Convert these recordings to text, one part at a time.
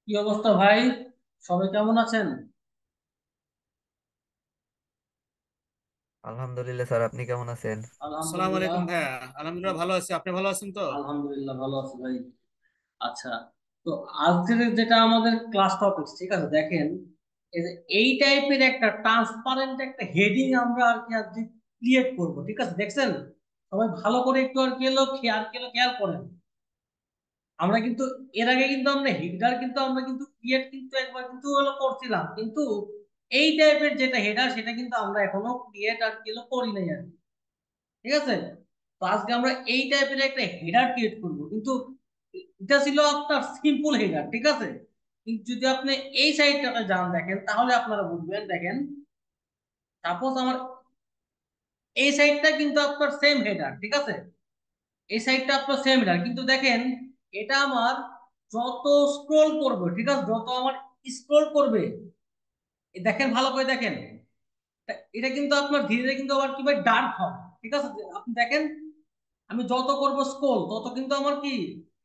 কি অবস্থা ভাই? সবাই কেমন আছেন? আলহামদুলিল্লাহ স্যার, আপনি কেমন আছেন? আসসালামু আলহামদুলিল্লাহ। আলাইকুম ভাইয়া। আলহামদুলিল্লাহ ভালো আছি, আপনি ভালো আছেন তো? আলহামদুলিল্লাহ ভালো আছি ভাই। আচ্ছা, তো আজকের যেটা আমাদের ক্লাস টপিক, ঠিক আছে, দেখেন, এই যে এই টাইপের একটা ট্রান্সপারেন্ট একটা হেডিং আমরা আর কি আজকে ক্রিয়েট করব, ঠিক আছে? দেখছেন? সবাই ভালো করে একটু আর কি হলো খেয়াল করেন। আমরা কিন্তু এর আগে কিন্তু আমরা হেডার কিন্তু আমরা কিন্তু ক্রিয়েট কিন্তু একবার কিন্তু হলো করছিলাম, কিন্তু এই টাইপের যেটা হেডার সেটা কিন্তু আমরা এখনো ক্রিয়েট আর কি হলো করি নাই আর কি। ঠিক আছে? তো আজকে আমরা এই টাইপের একটা হেডার ক্রিয়েট করব, কিন্তু এটা ছিল আপনার সিম্পল হেডার, ঠিক আছে? কিন্তু যদি আপনি এই সাইডটাতে যান দেখেন, তাহলে আপনারা বুঝবেন। দেখেন, সাপোজ আমার এই সাইডটা কিন্তু আপনার সেম হেডার, ঠিক আছে? এই সাইডটা আপনার সেম হেডার, কিন্তু দেখেন, এটা আমার যত স্ক্রোল করবে, ঠিক আছে, যত আমার স্ক্রোল করবে, এই দেখেন, ভালো করে দেখেন, এটা কিন্তু আপনার ধীরে ধীরে কিন্তু আবার কি ভাই ডার্ক হবে, ঠিক আছে? আপনি দেখেন, আমি যত করব স্ক্রোল তত কিন্তু আমার কি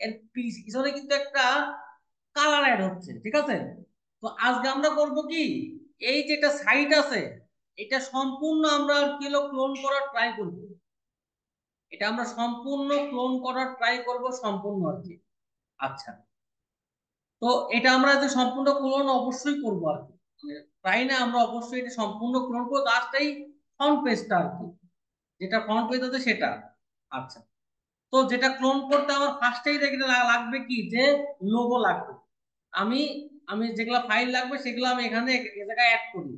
এর পিছনে কিন্তু একটা কালার অ্যাড হচ্ছে, ঠিক আছে? তো আজকে আমরা করব কি, এই যেটা সাইট আছে এটা সম্পূর্ণ আমরা আর কি ক্লোন করার ট্রাই করব। এটা আমরা সম্পূর্ণ ক্লোন করার ট্রাই করব, সম্পূর্ণ আর কি। আচ্ছা, তো এটা আমরা যে সম্পূর্ণ ক্লোন অবশ্যই করব আর কি, মানে তাই না, আমরা অবশ্যই এটা সম্পূর্ণ ক্লোন করবো, লাস্টটাই ফ্রন্ট পেজটা আর কি, যেটা ফ্রন্ট পেজ আছে সেটা। আচ্ছা, তো যেটা ক্লোন করতে আমার ফার্স্টেই দেখে লাগবে কি, যে লোগো লাগবে। আমি আমি যেগুলা ফাইল লাগবে সেগুলো আমি এখানে এ জায়গায় অ্যাড করি,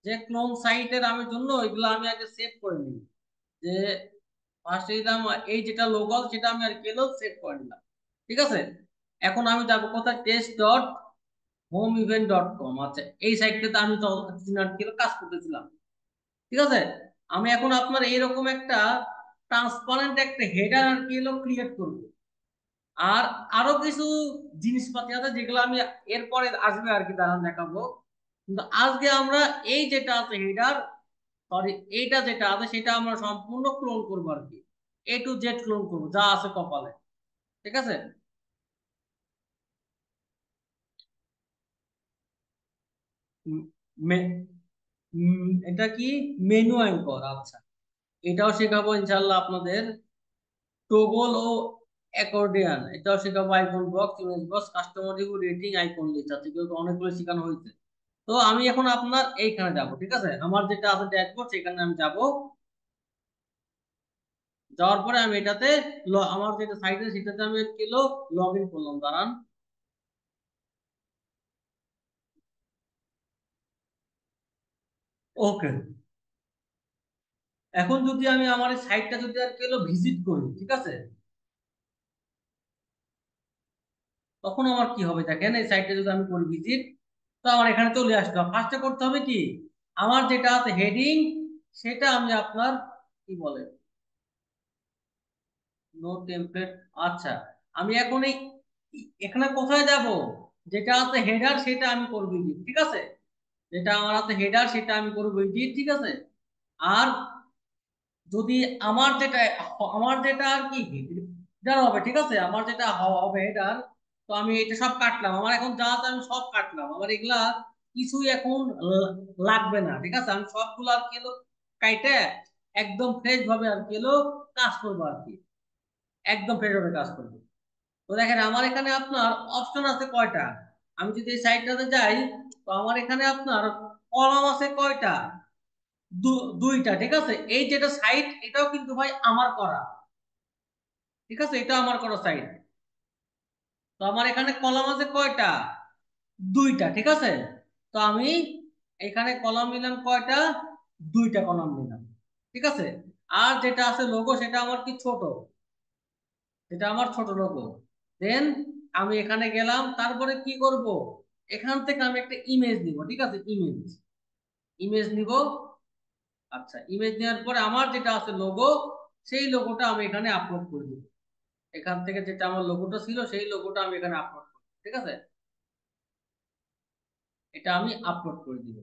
যে ক্লোন সাইটের আমি জন্য এগুলো আমি আগে সেভ করে নিই। যে ফার্স্টে দিলাম এই যেটা লোগো সেটা আমি আর কেলো সেভ করে নিলাম, ঠিক আছে? এখন আমি যাবো কোথায়, test.homeevent.com। আচ্ছা, এই সাইটটাতে আমি তো কিছুদিন আর কি কাজ করতেছিলাম, ঠিক আছে? আমি এখন আপনার এইরকম একটা ট্রান্সপারেন্ট একটা হেডার আর কি ক্রিয়েট করবো। আর আরো কিছু জিনিসপাতি আছে যেগুলো আমি এরপরে আসবে আর কি, দাঁড়ান দেখাবো। কিন্তু আজকে আমরা এই যেটা আছে হেডার, সরি, এইটা যেটা আছে সেটা আমরা সম্পূর্ণ ক্লোন করবো আর কি, A to Z ক্লোন করবো যা আছে কপালে, ঠিক আছে? উম, মে- এটা কি মেনু অ্যাঙ্কর? আচ্ছা, এটাও শেখাবো ইনশাল্লাহ আপনাদের। টোগল ও অ্যাকর্ডিয়ান এটাও শেখাবো। Icon box, image box, customer review, rating, icon list আছে, কিন্তু অনেকগুলো শেখানো হয়েছে। তো আমি এখন আপনার এইখানে যাব, ঠিক আছে? আমার যেটা আছে ড্যাশবোর্ড, সেখানে আমি যাব। যাওয়ার পরে আমি এটাতে আমার যেটা সাইট আছে সেটাতে আমি কিলো লগ ইন করলাম, দাঁড়ান। ওকে, এখন যদি আমি আমার এই সাইটটা যদি আর কিলো ভিজিট করি, ঠিক আছে, তখন আমার কি হবে দেখেন, এই সাইটটা যদি আমি করি ভিজিট, তো আমার এখানে চলে আসলো। ফার্স্টে করতে হবে কি, আমার যেটা আছে হেডিং সেটা আমি আপনার কি বলে নো টেমপ্লেট। আচ্ছা, আমি এখন এই এখানে কোথায় যাব, যেটা আছে হেডার সেটা আমি করবো এডিট, ঠিক আছে? যেটা আমার আছে হেডার সেটা আমি করবো এডিট, ঠিক আছে? আর যদি আমার যেটা আর কি হেডার হবে, ঠিক আছে, আমার যেটা হবে হেডার, তো আমি এটা সব কাটলাম, আমার এখন যা আছে আমি সব কাটলাম, আমার এগুলা কিছুই এখন লাগবে না, ঠিক আছে? আমি সবগুলো আর কি কাইটে একদম ফ্রেশ ভাবে আর কি কাজ করবো আর কি, একদম ফ্রেশ ভাবে কাজ করবো। তো দেখেন, আমার এখানে আপনার অপশন আছে কয়টা। আমি যদি এই সাইডটাতে যাই, তো আমার এখানে আপনার কলাম আছে কয়টা, দুইটা, ঠিক আছে? এই যেটা সাইট এটাও কিন্তু ভাই আমার করা, ঠিক আছে, এটা আমার করা সাইট। তো আমার এখানে কলাম আছে কয়টা, দুইটা, ঠিক আছে? তো আমি এখানে কলাম নিলাম কয়টা, দুইটা কলাম নিলাম, ঠিক আছে? আর যেটা আছে লোগো সেটা আমার কি ছোট, এটা আমার ছোট লোগো। দেন আমি এখানে গেলাম, তারপরে কি করব, এখান থেকে আমি একটা ইমেজ নিব, ঠিক আছে? ইমেজ ইমেজ নিব। আচ্ছা, ইমেজ নেওয়ার পরে আমার যেটা আছে লোগো, সেই লোগোটা আমি এখানে আপলোড করে দিব। এখান থেকে যেটা আমার লোগোটা ছিল সেই লোগোটা আমি এখানে আপলোড করব, ঠিক আছে? এটা আমি আপলোড করে দিব।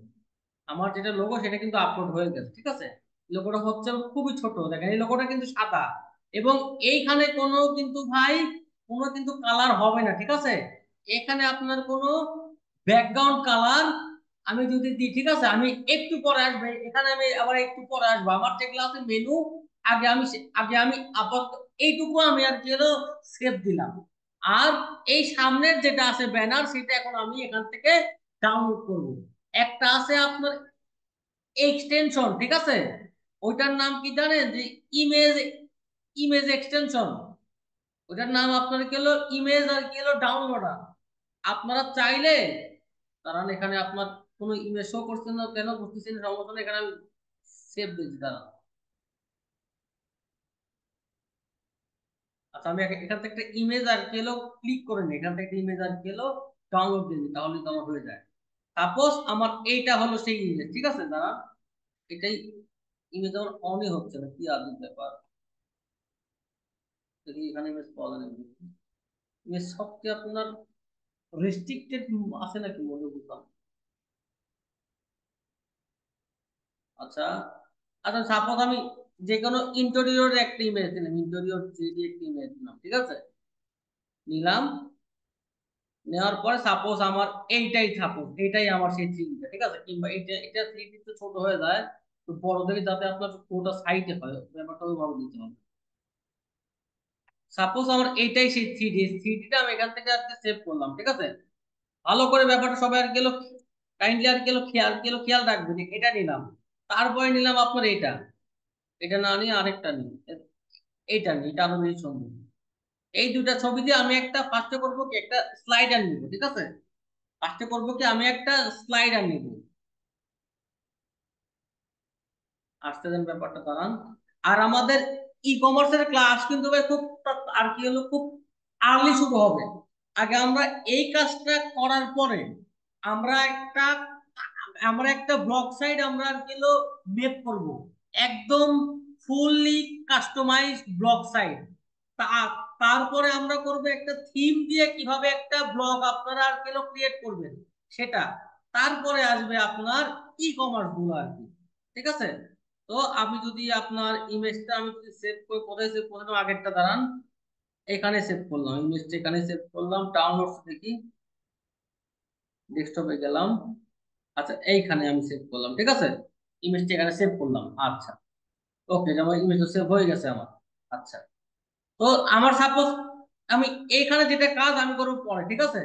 আমার যেটা লোগো সেটা কিন্তু আপলোড হয়ে গেছে, ঠিক আছে? লোগোটা হচ্ছে খুবই ছোট, দেখেন এই লোগোটা কিন্তু সাদা, এবং এইখানে কোনো কিন্তু ভাই কোনো কিন্তু কালার হবে না, ঠিক আছে? এখানে আপনার কোনো ব্যাকগ্রাউন্ড কালার আমি যদি দিই, ঠিক আছে, আমি একটু পরে আসবে, এখানে আমি আবার একটু পরে আসবো, আমার যেগুলো আছে মেনু, আগে আমি আপাতত এইটুকু আমি আর কি হলো সেভ দিলাম। আর এই সামনের যেটা আছে ব্যানার, সেটা এখন আমি এখান থেকে ডাউনলোড করব। একটা আছে আপনার এক্সটেনশন, ঠিক আছে, ওইটার নাম কি জানেন, যে ইমেজ ইমেজ এক্সটেনশন। ওটার নাম আপনার কি হলো ইমেজ আর কি হলো ডাউনলোডার। আপনারা চাইলে, কারণ এখানে আপনার কোনো ইমেজ শো করছে না, কেন করতেছেন সমস্যা নেই, এখানে আমি সেভ দিচ্ছি দাঁড়া। আচ্ছা, আমি এখান থেকে একটা ইমেজ আর কি হলো ক্লিক করে নিই, এখান থেকে ইমেজ আর কি হলো ডাউনলোড দিয়ে নিই, তাহলে তো আমার হয়ে যায়। সাপোজ আমার এইটা হলো সেই ইমেজ, ঠিক আছে, দাঁড়া, এটাই ইমেজ আমার অনই হচ্ছে না, কি আজব ব্যাপার। দেখি এখানে ইমেজ পাওয়া যায় না, ইমেজ সব কি আপনার রেস্ট্রিক্টেড আছে নাকি, মনে বুঝলাম। আচ্ছা, আচ্ছা, সাপোজ আমি যে কোনো ইন্টেরিয়র একটা ইমেজ দিলাম, ইন্টেরিয়র থ্রিডি একটা ইমেজ দিলাম, ঠিক আছে, নিলাম। নেওয়ার পরে সাপোজ আমার এইটাই আমার সেই থ্রিডিটা, ঠিক আছে, কিংবা এটা থ্রিডি তো ছোট হয়ে যায়, তো বড় দেখে যাতে আপনার পুরোটা সাইডে হয়, ব্যাপারটা ওই বড় দিতে হবে। সাপোজ আমার এইটাই সেই থ্রিডিটা আমি এখান থেকে আর সেভ করলাম, ঠিক আছে। ভালো করে ব্যাপারটা সবাই আর গেল, কাইন্ডলি আর গেল খেয়াল রাখবেন, এটা নিলাম। তারপরে নিলাম আপনার এটা না নিয়ে আরেকটা নিই, এইটা নিই, এটা আরো বেশি সুন্দর। এই দুটা ছবি দিয়ে আমি একটা ফার্স্টে করবো কি, একটা স্লাইডার নিব, ঠিক আছে, ফার্স্টে করবো কি, আমি একটা স্লাইডার নিব। আসতে দেন ব্যাপারটা দাঁড়ান। আর আমাদের ই কমার্সের ক্লাস কিন্তু ভাই খুব আর কি হলো খুব আর্লি শুরু হবে। আগে আমরা এই কাজটা করার পরে আমরা একটা আমরা একটা ব্লগ সাইট আমরা আর কি হলো মেক করব, একদম ফুললি কাস্টমাইজ ব্লগ সাইট। তারপরে আমরা করব একটা থিম দিয়ে কিভাবে একটা ব্লগ আপনারা আর কি ক্রিয়েট করবেন সেটা। তারপরে আসবে আপনার ই কমার্স গুলো আর কি, ঠিক আছে। তো আমি যদি আপনার ইমেজটা আমি যদি সেভ করে, কোথায় সেভ করলাম, আগেরটা দাঁড়ান, এখানে সেভ করলাম ইমেজটা, এখানে সেভ করলাম, ডাউনলোডস দেখি, ডেস্কটপে গেলাম। আচ্ছা, এইখানে আমি সেভ করলাম, ঠিক আছে, ইমেজটা এখানে সেভ করলাম। আচ্ছা, ওকে, আমার ইমেজটা সেভ হয়ে গেছে আমার। আচ্ছা, তো আমার সাপোজ আমি এইখানে যেটা কাজ আমি করবো পরে, ঠিক আছে,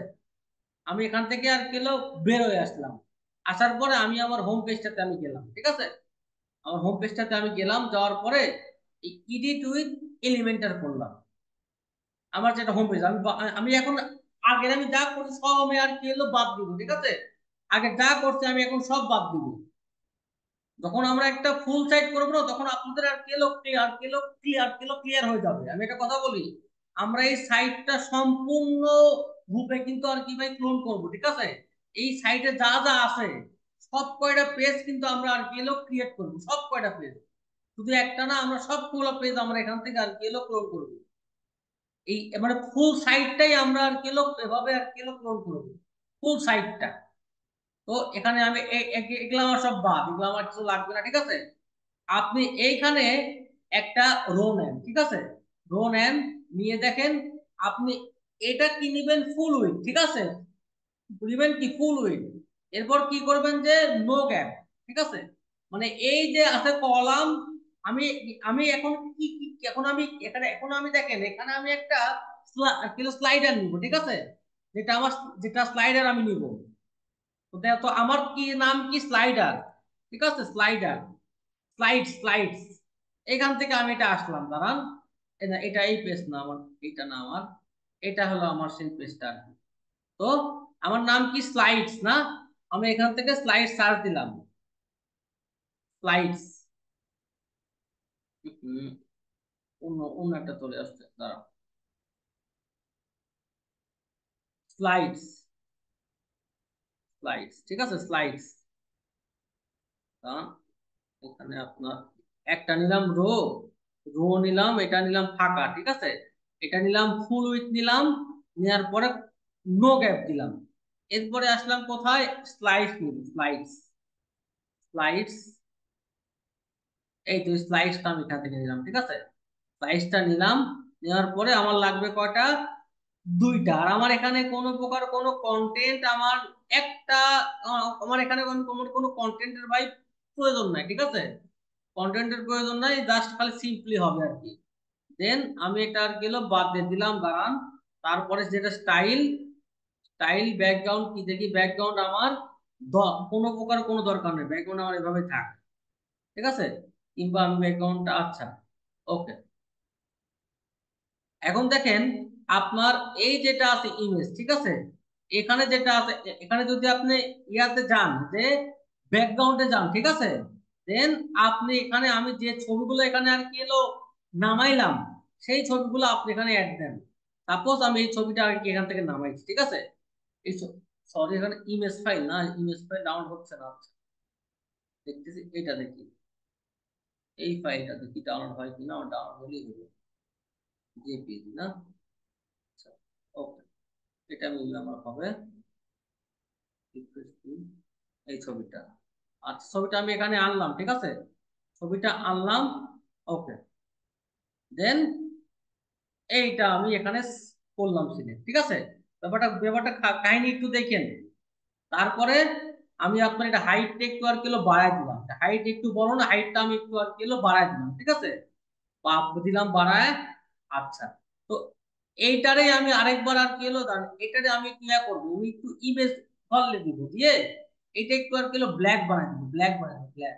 আমি এখান থেকে আর গেলেও বের হয়ে আসলাম। আসার পরে আমি আমার হোম পেজটাতে আমি গেলাম, ঠিক আছে, আমার হোম পেজটাতে আমি গেলাম, যাওয়ার পরে এই এডিট উইথ এলিমেন্টার করলাম, আমার যেটা হোম পেজ। আমি এখন আগের আমি যা করছি সব আমি আর কি হলো বাদ দিব, ঠিক আছে, আগে যা করছি আমি এখন সব বাদ দিব। যখন আমরা একটা ফুল সাইট করবো না, তখন আপনাদের আর কি হলো ক্লিয়ার হয়ে যাবে। আমি একটা কথা বলি, আমরা এই সাইটটা সম্পূর্ণ রূপে কিন্তু আর কি ভাই ক্লোন করব, ঠিক আছে। এই সাইটে যা যা আছে সব কয়টা পেজ কিন্তু আমরা আর কি হলো ক্রিয়েট করবো, সব কয়টা পেজ, শুধু একটা না, আমরা সবগুলো পেজ আমরা এখান থেকে আর কি হলো ক্লোন করবো। এই মানে ফুল সাইটটাই আমরা আর কি হলো এভাবে আর কি হলো ক্লোন করবো, ফুল সাইটটা। তো এখানে আমি এগুলো আমার সব বাদ, এগুলো আমার কিছু লাগবে না, ঠিক আছে। আপনি এইখানে একটা রো নেন, ঠিক আছে, রো নেন, নিয়ে দেখেন আপনি এটা কি নিবেন, ফুল উইড, ঠিক আছে, নিবেন কি ফুল উইড। এরপর কি করবেন যে নো গ্যাপ, ঠিক আছে, মানে এই যে আছে কলাম, আমি আমি এখন এখন আমি এখানে এখন আমি দেখেন এখানে আমি একটা স্লাইডার নিব, ঠিক আছে, যেটা স্লাইডার আমি নিব। তো দেখো তো আমার কি নাম কি স্লাইডার, ঠিক আছে, স্লাইডস। এখান থেকে আমি এটা আসলাম, দাঁড়ান, এটা এই পেজ না আমার, এটা না আমার, এটা হলো আমার সেই পেজটা আর কি। তো আমার নাম কি স্লাইডস না, আমি এখান থেকে স্লাইড সার্চ দিলাম, স্লাইডস, অন্য অন্য একটা চলে আসছে, দাঁড়াও, স্লাইডস, ঠিক আছে, স্লাইডস। এখানে আপনার একটা নিলাম রো, নিলাম, এটা নিলাম ফাঁকা, ঠিক আছে, এটা নিলাম ফুল উইথ নিলাম, নেওয়ার পরে নো গ্যাপ দিলাম। এরপরে আসলাম কোথায়, স্লাইডস নিব, স্লাইডস, এই তো স্লাইডসটা আমি এখান থেকে নিলাম, ঠিক আছে, স্লাইডসটা নিলাম। নেওয়ার পরে আমার লাগবে কয়টা, দুইটা। আর আমার এখানে কোনো প্রকার কোনো কন্টেন্ট আমার একটা আমার এখানে কোনো কন্টেন্টের ভাই প্রয়োজন নাই, ঠিক আছে? কন্টেন্টের প্রয়োজন নাই, জাস্ট খালি সিম্পলি হবে আর কি। দেন আমি এটা আর গেল বাদ দিয়ে দিলাম, দাঁড়ান। তারপরে যেটা স্টাইল, স্টাইল ব্যাকগ্রাউন্ড কি দেখি, ব্যাকগ্রাউন্ড আমার কোনো প্রকার কোনো দরকার নেই, ব্যাকগ্রাউন্ড আমার এভাবে থাক, ঠিক আছে? কিংবা আমি ব্যাকগ্রাউন্ডটা, আচ্ছা, ওকে। এখন দেখেন আপনার এই যেটা আছে ইমেজ, ঠিক আছে? এখানে যেটা আছে এখানে যদি আপনি ইয়াতে যান, যে ব্যাকগ্রাউন্ডে যান, ঠিক আছে? দেন আপনি এখানে আমি যে ছবিগুলো এখানে আর কি এলো নামাইলাম, সেই ছবিগুলো আপনি এখানে অ্যাড দেন। সাপোজ আমি এই ছবিটা আর কি এখান থেকে নামাইছি, ঠিক আছে? এই সরি, এখানে ইমেজ ফাইল না, ইমেজ ফাইল ডাউনলোড হচ্ছে না, আচ্ছা, দেখতেছি এটা দেখি, এই ফাইলটা দেখি ডাউনলোড হয় কিনা, ডাউনলোড হলেই হবে, জেপিজি না, আচ্ছা, ওকে। এটা মিললে আমার হবে এই ছবিটা। আচ্ছা, ছবিটা আমি এখানে আনলাম, ঠিক আছে? ছবিটা আনলাম, ওকে। দেন এইটা আমি এখানে করলাম সিলেক্ট, ঠিক আছে? ব্যাপারটা ব্যাপারটা কাহিনী একটু দেখেন। তারপরে আমি আপনার এটা হাইটটা একটু আর কিলো বাড়াই দিলাম, হাইট একটু বড় না, হাইটটা আমি একটু আর কিলো বাড়াই দিলাম, ঠিক আছে? দিলাম বাড়ায়। আচ্ছা, তো এইটারে আমি আরেকবার আর কি হলো জানেন, এটারে আমি কি করবো, আমি একটু ইমেজ ধরলে দিব, দিয়ে এটা একটু আর কি হলো ব্ল্যাক বানাই দিব, ব্ল্যাক বানাই দিব, ব্ল্যাক,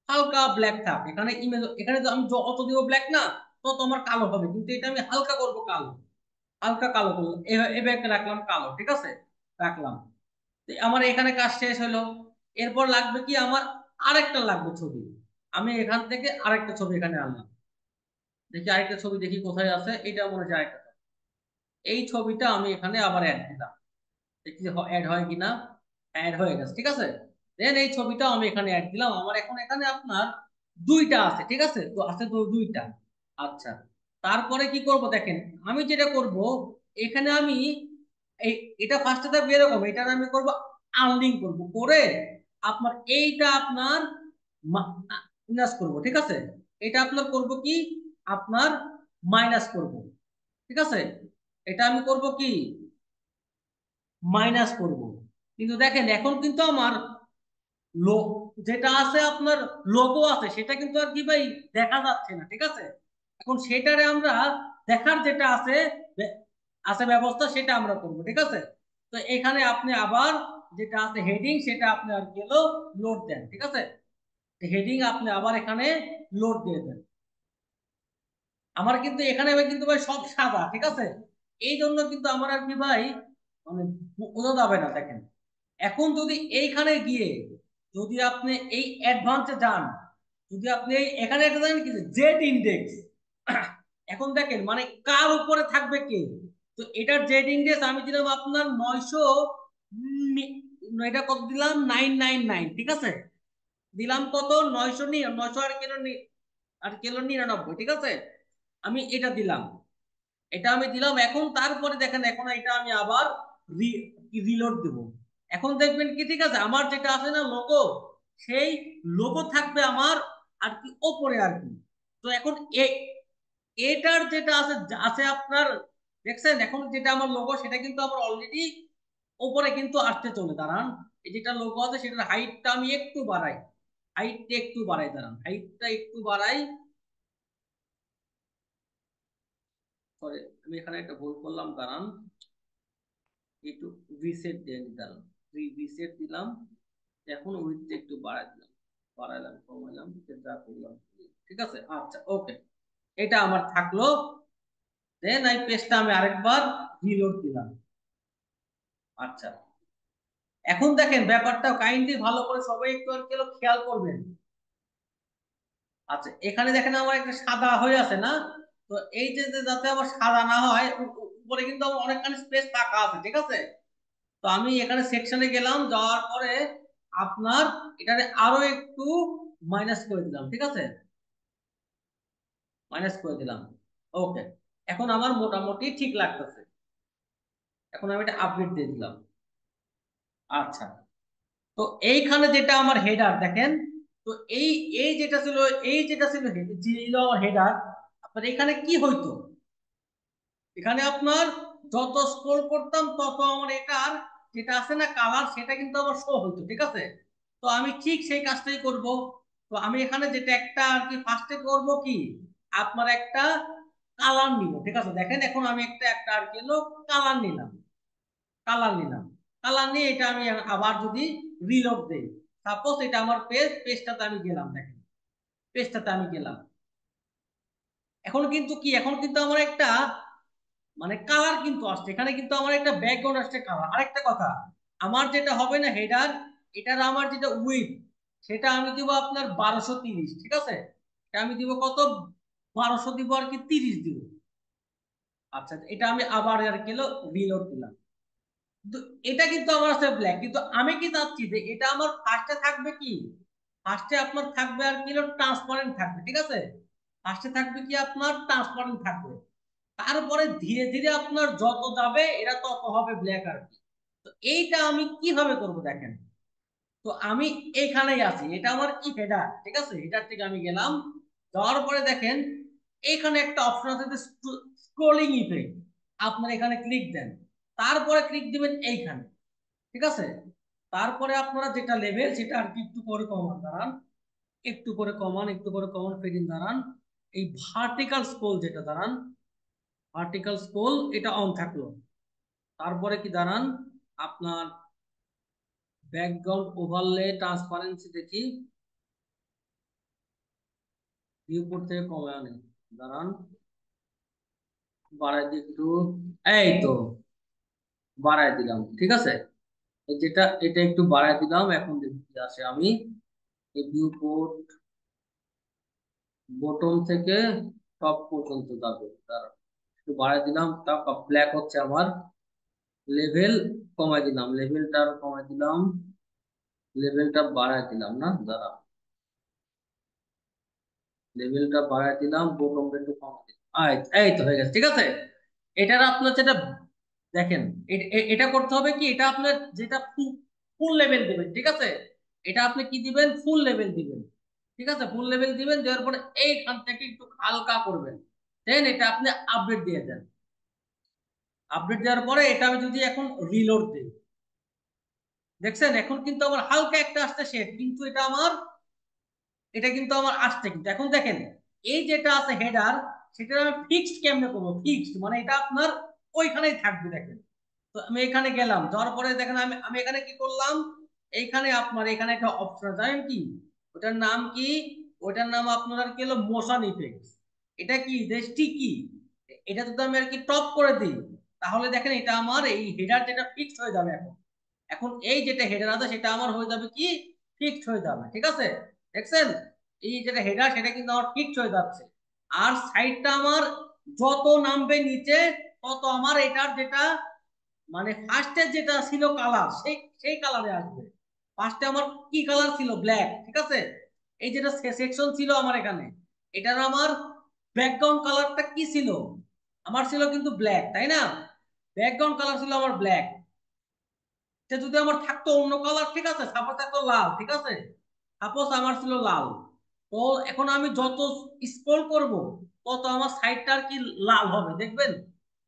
হালকা ব্ল্যাক থাক এখানে ইমেজ। এখানে তো আমি যত দিব ব্ল্যাক না, তত আমার কালো হবে, কিন্তু এটা আমি হালকা করবো কালো, হালকা কালো করলাম, এভাবে রাখলাম কালো, ঠিক আছে? রাখলাম। তো আমার এখানে কাজ শেষ হলো। এরপর লাগবে কি আমার, আরেকটা লাগবে ছবি। আমি এখান থেকে আরেকটা ছবি এখানে আনলাম, দেখি আরেকটা ছবি, দেখি কোথায় আছে, এটা মনে হয় আরেকটা ছবি। এই ছবিটা আমি এখানে আবার অ্যাড দিলাম, দেখি অ্যাড হয় কিনা। অ্যাড হয়ে গেছে, ঠিক আছে? দেন এই ছবিটা আমি এখানে অ্যাড দিলাম, আমার এখন এখানে আপনার দুইটা আছে, ঠিক আছে? তো আছে তো দুইটা। আচ্ছা, তারপরে কি করব দেখেন, আমি যেটা করব এখানে আমি এই এটা ফার্স্টে থাকবে এরকম, এটা আমি করব আনলিঙ্ক করব, করে আপনার এইটা আপনার মাইনাস করব, ঠিক আছে? এটা আপনার করব কি, আপনার মাইনাস করব, ঠিক আছে? এটা আমি করব কি, মাইনাস করব। কিন্তু দেখেন এখন কিন্তু আমার লো যেটা আছে আপনার লোগো আছে, সেটা কিন্তু আর কি ভাই দেখা যাচ্ছে না, ঠিক আছে? এখন সেটারে আমরা দেখার যেটা আছে আছে ব্যবস্থা, সেটা আমরা করব, ঠিক আছে? তো এখানে আপনি আবার যেটা আছে হেডিং, সেটা আপনি আর কি হলো লোড দেন, ঠিক আছে? হেডিং আপনি আবার এখানে লোড দিয়ে দেন। আমার কিন্তু এখানে ভাই কিন্তু ভাই সব সাদা, ঠিক আছে? এই জন্য কিন্তু আমার আর কি ভাই মানে বোঝা যাবে না, দেখেন। এখন যদি এইখানে গিয়ে যদি আপনি এই অ্যাডভান্সে যান, যদি আপনি এখানে একটা জানেন কি জেড ইন্ডেক্স, এখন দেখেন মানে কার উপরে থাকবে কে। তো এটার জেড ইন্ডেক্স আমি দিলাম আপনার 900, এটা কত দিলাম, 999, ঠিক আছে? দিলাম কত, 900, 900 আর কিলো, আর কিলো 99, ঠিক আছে? আমি এটা দিলাম, এটা আমি দিলাম। এখন তারপরে দেখেন, এখন এটা আমি আবার রিলোড দেব। এখন দেখবেন কি, ঠিক আছে, আমার যেটা আছে না লোগো, সেই লোগো থাকবে আমার আর কি ওপরে আর কি। তো এখন এটার যেটা আছে আছে আপনার, দেখছেন এখন যেটা আমার লোগো, সেটা কিন্তু আমার অলরেডি ওপরে কিন্তু আসতে চলে, দাঁড়ান। এই যেটা লোগো আছে সেটার হাইটটা আমি একটু বাড়াই, হাইটটা একটু বাড়াই, দাঁড়ান, হাইটটা একটু বাড়াই। সরি, আমি এখানে একটা ভুল করলাম, দাঁড়ান, একটু রিসেট দিয়ে দিলাম, রিসেট দিলাম। এখন উইথটা একটু বাড়াই দিলাম, বাড়াইলাম কমাইলাম, যা করলাম, ঠিক আছে? আচ্ছা, ওকে, এটা আমার থাকলো। দেন এই পেজটা আমি আরেকবার রিলোড দিলাম। আচ্ছা, এখন দেখেন ব্যাপারটা কাইন্ডলি ভালো করে সবাই একটু আর কি হলো খেয়াল করবেন। আচ্ছা, এখানে দেখেন আমার একটা সাদা হয়ে আছে না? তো এই যে যাতে আবার সাদা না হয়, উপরে কিন্তু আমার অনেকখানি স্পেস ফাঁকা আছে, ঠিক আছে? তো আমি এখানে সেকশনে গেলাম, যাওয়ার পরে আপনার এটারে আরো একটু মাইনাস করে দিলাম, ঠিক আছে? মাইনাস করে দিলাম, ওকে। এখন আমার মোটামুটি ঠিক লাগতেছে। এখন আমি এটা আপডেট দিয়ে দিলাম। আচ্ছা, তো এইখানে যেটা আমার হেডার দেখেন, তো এই এই যেটা ছিল, এই যেটা ছিল হেডার, আপনার এখানে কি হইতো, এখানে আপনার যত স্ক্রোল করতাম তত আমার এটার যেটা আছে না কালার, সেটা কিন্তু আমার শো হতো, ঠিক আছে। তো আমি ঠিক সেই কাজটাই করব। তো আমি এখানে যেটা একটা আর কি ফার্স্টে করব কি, আপনার একটা কালার নিব, ঠিক আছে। দেখেন এখন আমি একটা একটা আর কি হলো কালার নিলাম, কালার নিলাম। কালার নিয়ে এটা আমি আবার যদি রিলোড দেই, সাপোজ এটা আমার পেজটাতে আমি গেলাম, দেখেন পেজটাতে আমি গেলাম। এখন কিন্তু কি, এখন কিন্তু আমার একটা মানে কালার কিন্তু আসছে এখানে, কিন্তু আমার একটা ব্যাকগ্রাউন্ড আসছে কালার। আরেকটা কথা, আমার যেটা হবে না হেডার, এটার আমার যেটা উইথ, সেটা আমি দিব আপনার 1230, ঠিক আছে। এটা আমি দিব কত, 1200 দিব আর কি, 30 দিব। আচ্ছা, এটা আমি আবার আর কি রিলোড দিলাম। কিন্তু এটা কিন্তু আমার আছে ব্ল্যাক, কিন্তু আমি কি চাচ্ছি যে এটা আমার ফার্স্টে থাকবে কি, ফার্স্টে আপনার থাকবে আর কি ট্রান্সপারেন্ট থাকবে, ঠিক আছে। ফার্স্টে থাকবে কি আপনার ট্রান্সপারেন্ট থাকবে, তারপরে ধীরে ধীরে আপনার যত যাবে এটা তত হবে ব্ল্যাক আর কি। তো এইটা আমি কিভাবে করব দেখেন। তো আমি এইখানেই আছি, এটা আমার কি হেডার, ঠিক আছে। হেডার থেকে আমি গেলাম, যাওয়ার পরে দেখেন এইখানে একটা অপশন আছে স্ক্রোলিং ইফেক্ট, আপনার এখানে ক্লিক দেন, তারপরে ক্লিক দিবেন এইখানে, ঠিক আছে। তারপরে আপনারা যেটা লেভেল সেটা আর কি একটু করে কমান দাঁড়ান, একটু করে কমান, একটু করে কমান, ফেরিন দাঁড়ান। এই ভার্টিক্যাল স্ক্রোল যেটা দাঁড়ান, ভার্টিক্যাল স্ক্রোল এটা অন থাকলো। তারপরে কি দাঁড়ান, আপনার ব্যাকগ্রাউন্ড ওভারলে ট্রান্সপারেন্সি দেখি, ভিউপোর্ট থেকে কমে আনে, দাঁড়ান বাড়াই দিই একটু, এই তো বাড়াই দিলাম, ঠিক আছে। এই যেটা এটা একটু বাড়াই দিলাম, এখন দেখি কি আসে। আমি এই ভিউপোর্ট বটম থেকে টপ পর্যন্ত যাবে, দাঁড়ান একটু বাড়াই দিলাম, তা ব্ল্যাক হচ্ছে আমার। লেভেল কমাই দিলাম, লেভেলটা কমাই দিলাম, লেভেলটা বাড়াই দিলাম না, দাঁড়া লেভেলটা বাড়াই দিলাম, বোটমটা একটু কমাই দিলাম। এই তো হয়ে গেছে, ঠিক আছে। এটার আপনার যেটা দেখেন, এটা করতে হবে কি, এটা আপনার যেটা ফুল লেভেল দিবেন, ঠিক আছে। এটা আপনি কি দিবেন, ফুল লেভেল দিবেন, ঠিক আছে। ফুল লেভেল দিবেন, দেওয়ার পরে এইখান থেকে একটু হালকা করবেন, দেন এটা আপনি আপডেট দিয়ে দেন। আপডেট দেওয়ার পরে এটা আমি যদি এখন রিলোড দিই, দেখছেন এখন কিন্তু আমার হালকা একটা আসছে শেড, কিন্তু এটা কিন্তু আমার আসছে। কিন্তু এখন দেখেন এই যেটা আছে হেডার, সেটা আমি ফিক্সড কেমনে করবো, ফিক্সড মানে এটা আপনার ওইখানেই থাকবে, দেখেন। তো আমি এখানে গেলাম, যাওয়ার পরে দেখেন আমি আমি এখানে কি করলাম, এইখানে আপনার এখানে একটা অপশন জানেন কি, ওটার নাম কি, ওটার নাম আপনার আর কি হলো মোশন ইফেক্টস। এটা কি যে স্টিকি, এটা যদি আমি আর কি টপ করে দিই, তাহলে দেখেন এটা আমার এই হেডার যেটা ফিক্সড হয়ে যাবে। এখন এখন এই যেটা হেডার আছে সেটা আমার হয়ে যাবে কি, ফিক্সড হয়ে যাবে, ঠিক আছে। দেখছেন এই যেটা হেডার সেটা কিন্তু আমার ফিক্সড হয়ে যাচ্ছে। আর সাইডটা আমার যত নামবে নিচে, তত আমার এটার যেটা মানে ফার্স্টে যেটা ছিল কালার, সেই সেই কালারে আসবে। ফার্স্টে আমার কি কালার ছিল, ব্ল্যাক, ঠিক আছে। এই যেটা সেকশন ছিল আমার এখানে, এটার আমার ব্যাকগ্রাউন্ড কালারটা কি ছিল, আমার ছিল কিন্তু ব্ল্যাক, তাই না। ব্যাকগ্রাউন্ড কালার ছিল আমার ব্ল্যাক। সে যদি আমার থাকতো অন্য কালার, ঠিক আছে, সাপোজ থাকতো লাল, ঠিক আছে, সাপোজ আমার ছিল লাল। তো এখন আমি যত স্ক্রল করব তত আমার সাইডটা আর কি লাল হবে, দেখবেন।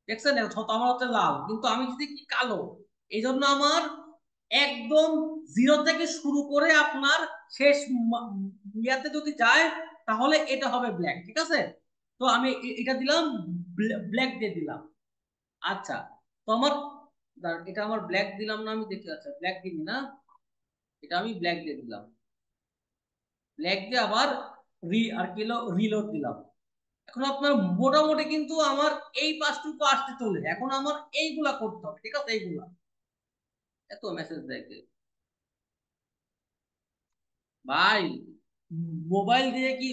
দেখছেন তত আমার হচ্ছে লাল, কিন্তু আমি যদি কি কালো। এই জন্য আমার একদম জিরো থেকে শুরু করে আপনার শেষ ইয়াতে যদি যায়, তাহলে এটা হবে ব্ল্যাক, ঠিক আছে। তো আমি এটা দিলাম, ব্ল্যাক দিয়ে দিলাম। আচ্ছা, তো আমার দাঁড়ান, এটা আমার ব্ল্যাক দিলাম না, আমি দেখি, আচ্ছা ব্ল্যাক দিই না, এটা আমি ব্ল্যাক দিয়ে দিলাম। ব্ল্যাক দিয়ে আবার আর কি রিলোড দিলাম। এখন আপনার মোটামুটি কিন্তু আমার এই পাঁচটুকু আসতে চলে, এখন আমার এইগুলা করতে হবে, ঠিক আছে। এইগুলা এত মেসেজ দেখে ভাই, মোবাইল দিয়ে কি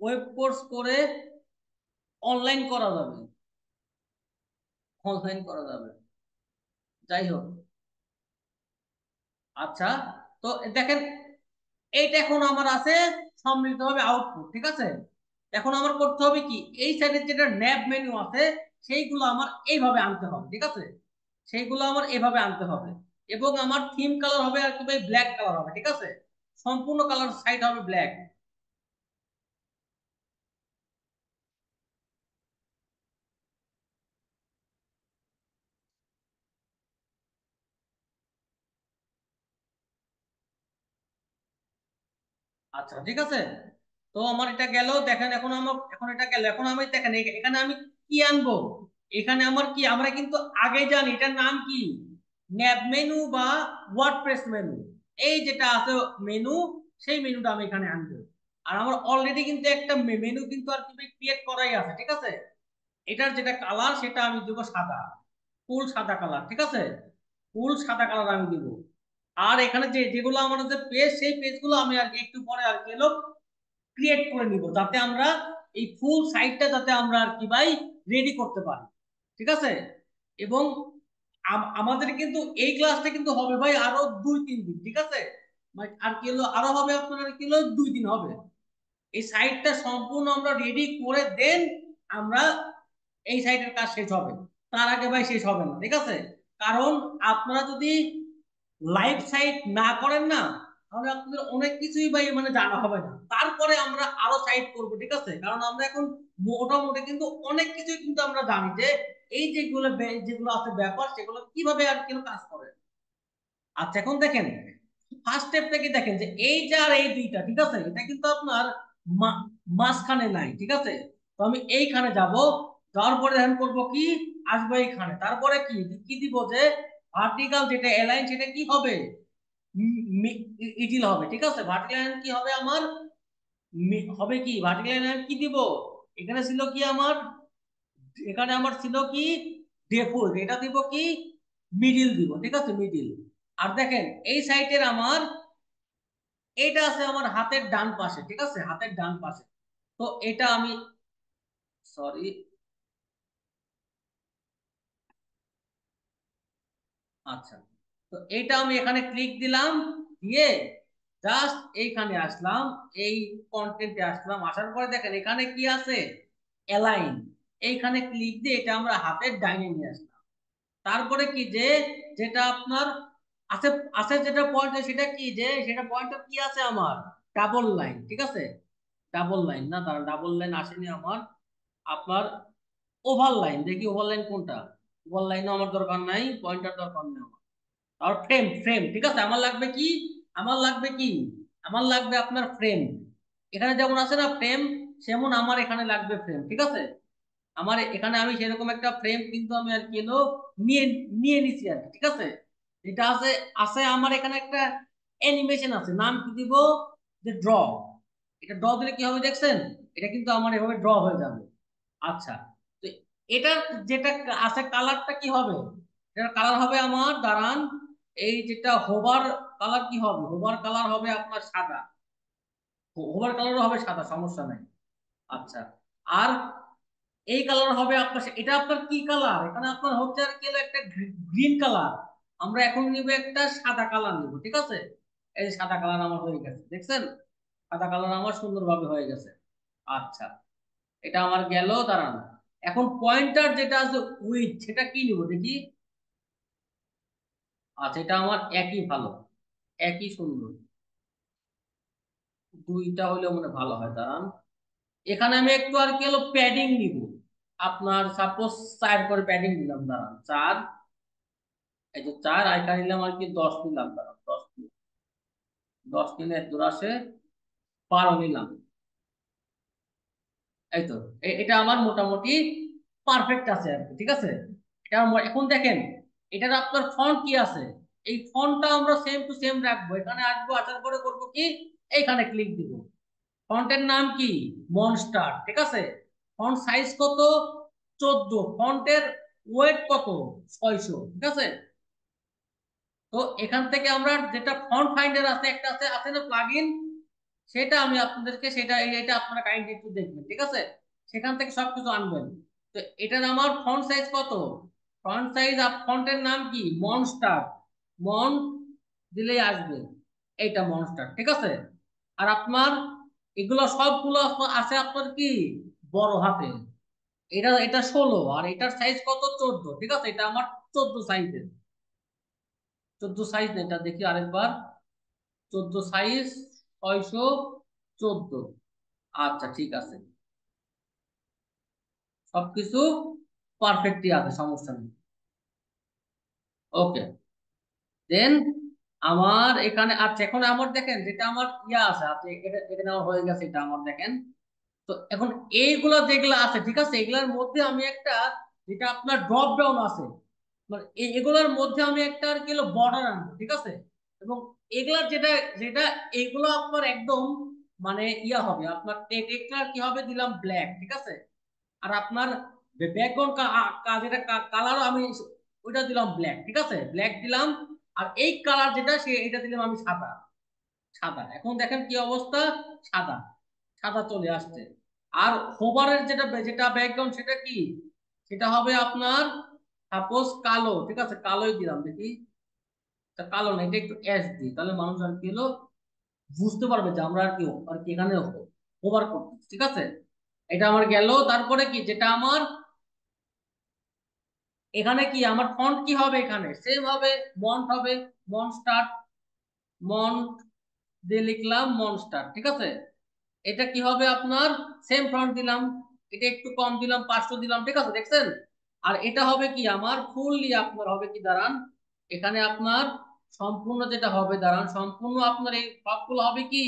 ওয়েব কোর্স করে অনলাইন করা যাবে, অনলাইন করা যাবে, যাই হোক। আচ্ছা, তো দেখেন এইটা এখন আমার আছে সম্মিলিতভাবে আউটপুট, ঠিক আছে। এখন আমার করতে হবে কি, এই সাইডের যেটা ন্যাব মেনু আছে সেইগুলো আমার এইভাবে আনতে হবে, ঠিক আছে। সেইগুলো আমার এভাবে আনতে হবে, এবং আমার থিম কালার হবে আর কি ভাই ব্ল্যাক কালার হবে, ঠিক আছে। সম্পূর্ণ কালার সাইড হবে ব্ল্যাক। আচ্ছা ঠিক আছে। তো আমার এটা গেল, দেখেন এখন আমার এখন এটা গেল, এখন আমি দেখেন এখানে আমি কি আনবো। এখানে আমার কি, আমরা কিন্তু আগে জানি এটার নাম কি, ন্যাব মেনু বা ওয়ার্ডপ্রেস মেনু। এই যেটা আছে মেনু, সেই মেনুটা আমি এখানে আনবো। আর আমার অলরেডি কিন্তু একটা মেনু কিন্তু আর কি ক্রিয়েট করাই আছে, ঠিক আছে। এটার যেটা কালার সেটা আমি দেবো সাদা, ফুল সাদা কালার, ঠিক আছে। ফুল সাদা কালার আমি দিব। আর এখানে যে যেগুলো আমাদের যে পেজ, সেই পেজগুলো আমি আর কি একটু পরে আর কি হলো ক্রিয়েট করে নিব, যাতে আমরা এই ফুল সাইটটা যাতে আমরা আর কি ভাই রেডি করতে পারি, ঠিক আছে। এবং আমাদের কিন্তু এই ক্লাসটা কিন্তু হবে ভাই আরো 2-3 দিন, ঠিক আছে। আর কি হলো আরো হবে আপনার আর কি হলো 2 দিন হবে। এই সাইটটা সম্পূর্ণ আমরা রেডি করে দেন আমরা এই সাইটের কাজ শেষ হবে। তার আগে ভাই শেষ হবে না, ঠিক আছে। কারণ আপনারা যদি লাইভ সাইট না করেন না, তাহলে আপনাদের অনেক কিছুই ভাই মানে জানা হবে না। তারপরে আমরা আরো সাইট করব, ঠিক আছে। কারণ আমরা এখন মোটামুটি কিন্তু অনেক কিছুই কিন্তু আমরা জানি যে এই যেগুলো যেগুলো আছে ব্যাপার, সেগুলো কিভাবে আর কি কাজ করে। আচ্ছা এখন দেখেন ফার্স্ট স্টেপটা কি, দেখেন যে এই যে আর এই দুইটা, ঠিক আছে, এটা কিন্তু আপনার মাঝখানে নাই, ঠিক আছে। তো আমি এইখানে যাব, যাওয়ার পরে ধ্যান করবো কি, আসবো এইখানে, তারপরে কি কি দিব যে ভার্টিক্যাল যেটা অ্যালাইন সেটা কি হবে, ইজিল হবে, ঠিক আছে। ভার্টিক্যাল লাইন কি হবে আমার, হবে কি ভার্টিক্যাল লাইন কি দিব, এখানে ছিল কি আমার, এখানে আমার ছিল কি ডেফোল্ট, এটা দিব কি মিডিল দিব, ঠিক আছে, মিডিল। আর দেখেন এই সাইটের আমার এটা আছে আমার হাতের ডান পাশে, ঠিক আছে, হাতের ডান পাশে। তো এটা আমি, সরি, আচ্ছা, তো এটা আমি এখানে ক্লিক দিলাম, দিয়ে জাস্ট এইখানে আসলাম, এই কন্টেন্টে আসলাম, আসার পরে দেখেন এখানে কি আছে, অ্যালাইন। এইখানে ক্লিক দিয়ে এটা আমরা হাতের ডাইনে নিয়ে আসলাম। তারপরে কি যে যেটা আপনার আছে, আছে যেটা পয়েন্ট, সেটা কি যে সেটা পয়েন্টটা কি আছে আমার, ডাবল লাইন, ঠিক আছে। ডাবল লাইন না, তার ডাবল লাইন আসেনি আমার, আপনার ওভার লাইন, দেখি ওভার লাইন কোনটা। ওভার লাইনও আমার দরকার নাই, পয়েন্টার দরকার নেই আমার। আর ফ্রেম, ফ্রেম, ঠিক আছে, আমার লাগবে কি, আমার লাগবে কি, আমার লাগবে আপনার ফ্রেম। এখানে যেমন আছে না ফ্রেম, সেমন আমার এখানে লাগবে ফ্রেম, ঠিক আছে। আমার এখানে আমি সেরকম একটা ফ্রেম কিন্তু আমি আর কি হলো নিয়ে নিয়ে নিছি আর কি, ঠিক আছে। এটা আছে, আছে আমার এখানে একটা অ্যানিমেশন আছে, নাম কি দিব, যে ড্র। এটা ড্র দিলে কি হবে দেখছেন, এটা কিন্তু আমার এভাবে ড্র হয়ে যাবে। আচ্ছা, তো এটার যেটা আছে কালারটা কি হবে, এটার কালার হবে আমার দাঁড়ান, এই যেটা হোভার কালার কি হবে, হোভার কালার হবে আপনার সাদা, হোভার কালারও হবে সাদা, সমস্যা নাই। আচ্ছা, আর এই কালার হবে আপনার, এটা আপনার কি কালার, এখানে আপনার হচ্ছে আর কি হলো একটা গ্রিন কালার। আমরা এখন নিব একটা সাদা কালার নিব, ঠিক আছে। এই যে সাদা কালার আমার হয়ে গেছে, দেখছেন, সাদা কালার আমার সুন্দরভাবে হয়ে গেছে। আচ্ছা, এটা আমার গেল, দাঁড়ান। এখন পয়েন্টার যেটা আছে উইথ, সেটা কি নিব দেখি। আচ্ছা, এটা আমার একই ভালো, একই সুন্দর, দুইটা হলেও মনে হয় ভালো হয়, দাঁড়ান। এখানে আমি একটু আর কি হলো প্যাডিং নিব, আপনার সাপোজ 4 করে প্যাডিং দিলাম, দাঁড়ান 4, এই যে 4, আর এখানে নিলাম আর কি 10 নিলাম, দাঁড়ান 10 নিলাম, 10 নিলে এত আসে 12 নিলাম। এই তো এটা আমার মোটামুটি পারফেক্ট আছে আর কি, ঠিক আছে। এটা এখন দেখেন এটার আপনার ফন্ট কি আছে, এই ফন্টটা আমরা সেম টু সেম রাখবো। এখানে আসবো, আসার পরে করবো কি, এইখানে ক্লিক দিব। ফন্টের নাম কি, মনস্টার, ঠিক আছে। ফন্ট সাইজ কত, 14। ফন্টের ওয়েট কত, 600, ঠিক আছে। তো এখান থেকে আমরা যেটা ফন্ট ফাইন্ডার আছে, একটা আছে আছে না প্লাগইন, সেটা আমি আপনাদেরকে সেটা এটা আপনারা কাইন্ডলি একটু দেখবেন, ঠিক আছে। সেখান থেকে সবকিছু আনবেন। তো এটার আমার ফন্ট সাইজ কত, ফন্ট সাইজ ফন্টের নাম কি, মনস্টার, মন দিলেই আসবে, এইটা মনস্টার, ঠিক আছে। আর আপনার এগুলো সবগুলো আছে আপনার কি বড় হাতে, এটা এটা 16, আর এটার সাইজ কত, 14, ঠিক আছে। এটা আমার 14 সাইজের, 14 সাইজ না, এটা দেখি আরেকবার, 14 সাইজ, 614। আচ্ছা ঠিক আছে, সবকিছু পারফেক্টই আছে, সমস্যা নেই। ওকে, দেন আমার এখানে আচ্ছা, এখন আমার দেখেন যেটা আমার ইয়া আছে, আপনি এখানে আমার হয়ে গেছে, এটা আমার দেখেন। তো এখন এইগুলা যেগুলা আছে ঠিক আছে, এগুলার মধ্যে আমি একটা, যেটা আপনার ড্রপ ডাউন আছে, মানে এগুলার মধ্যে আমি একটা আর কি বর্ডার আনবো, ঠিক আছে। এবং এগুলার যেটা যেটা এগুলো আপনার একদম মানে ইয়া হবে, আপনার টেক্সটার কি হবে দিলাম ব্ল্যাক, ঠিক আছে। আর আপনার ব্যাকগ্রাউন্ড যেটা কালারও আমি ওইটা দিলাম ব্ল্যাক, ঠিক আছে, ব্ল্যাক দিলাম। আর এই কালার যেটা সে এটা দিলাম আমি সাদা। সাদা, এখন দেখেন কি অবস্থা, সাদা, সাদা চলে আসছে। আর হোভারের যেটা যেটা ব্যাকগ্রাউন্ড সেটা কি, সেটা হবে আপনার সাপোজ কালো, ঠিক আছে, কালোই দিলাম দেখি। তা কালো না, এটা একটু অ্যাশ দিই, তাহলে মানুষ আর কি বুঝতে পারবে যে আমরা আর কি এখানে হোভার করতেছি, ঠিক আছে। এটা আমার গেল। তারপরে কি যেটা আমার এখানে কি আমার ফন্ট কি হবে, এখানে সেম হবে, মন্ট হবে, মনস্টার, মন্ট দিয়ে লিখলাম মনস্টার, ঠিক আছে। এটা কি হবে আপনার সেম ফন্ট দিলাম, এটা একটু কম দিলাম, 500 দিলাম, ঠিক আছে, দেখছেন। আর এটা হবে কি আমার ফুললি আপনার হবে কি দাঁড়ান, এখানে আপনার সম্পূর্ণ যেটা হবে দাঁড়ান, সম্পূর্ণ আপনার এই সবগুলো হবে কি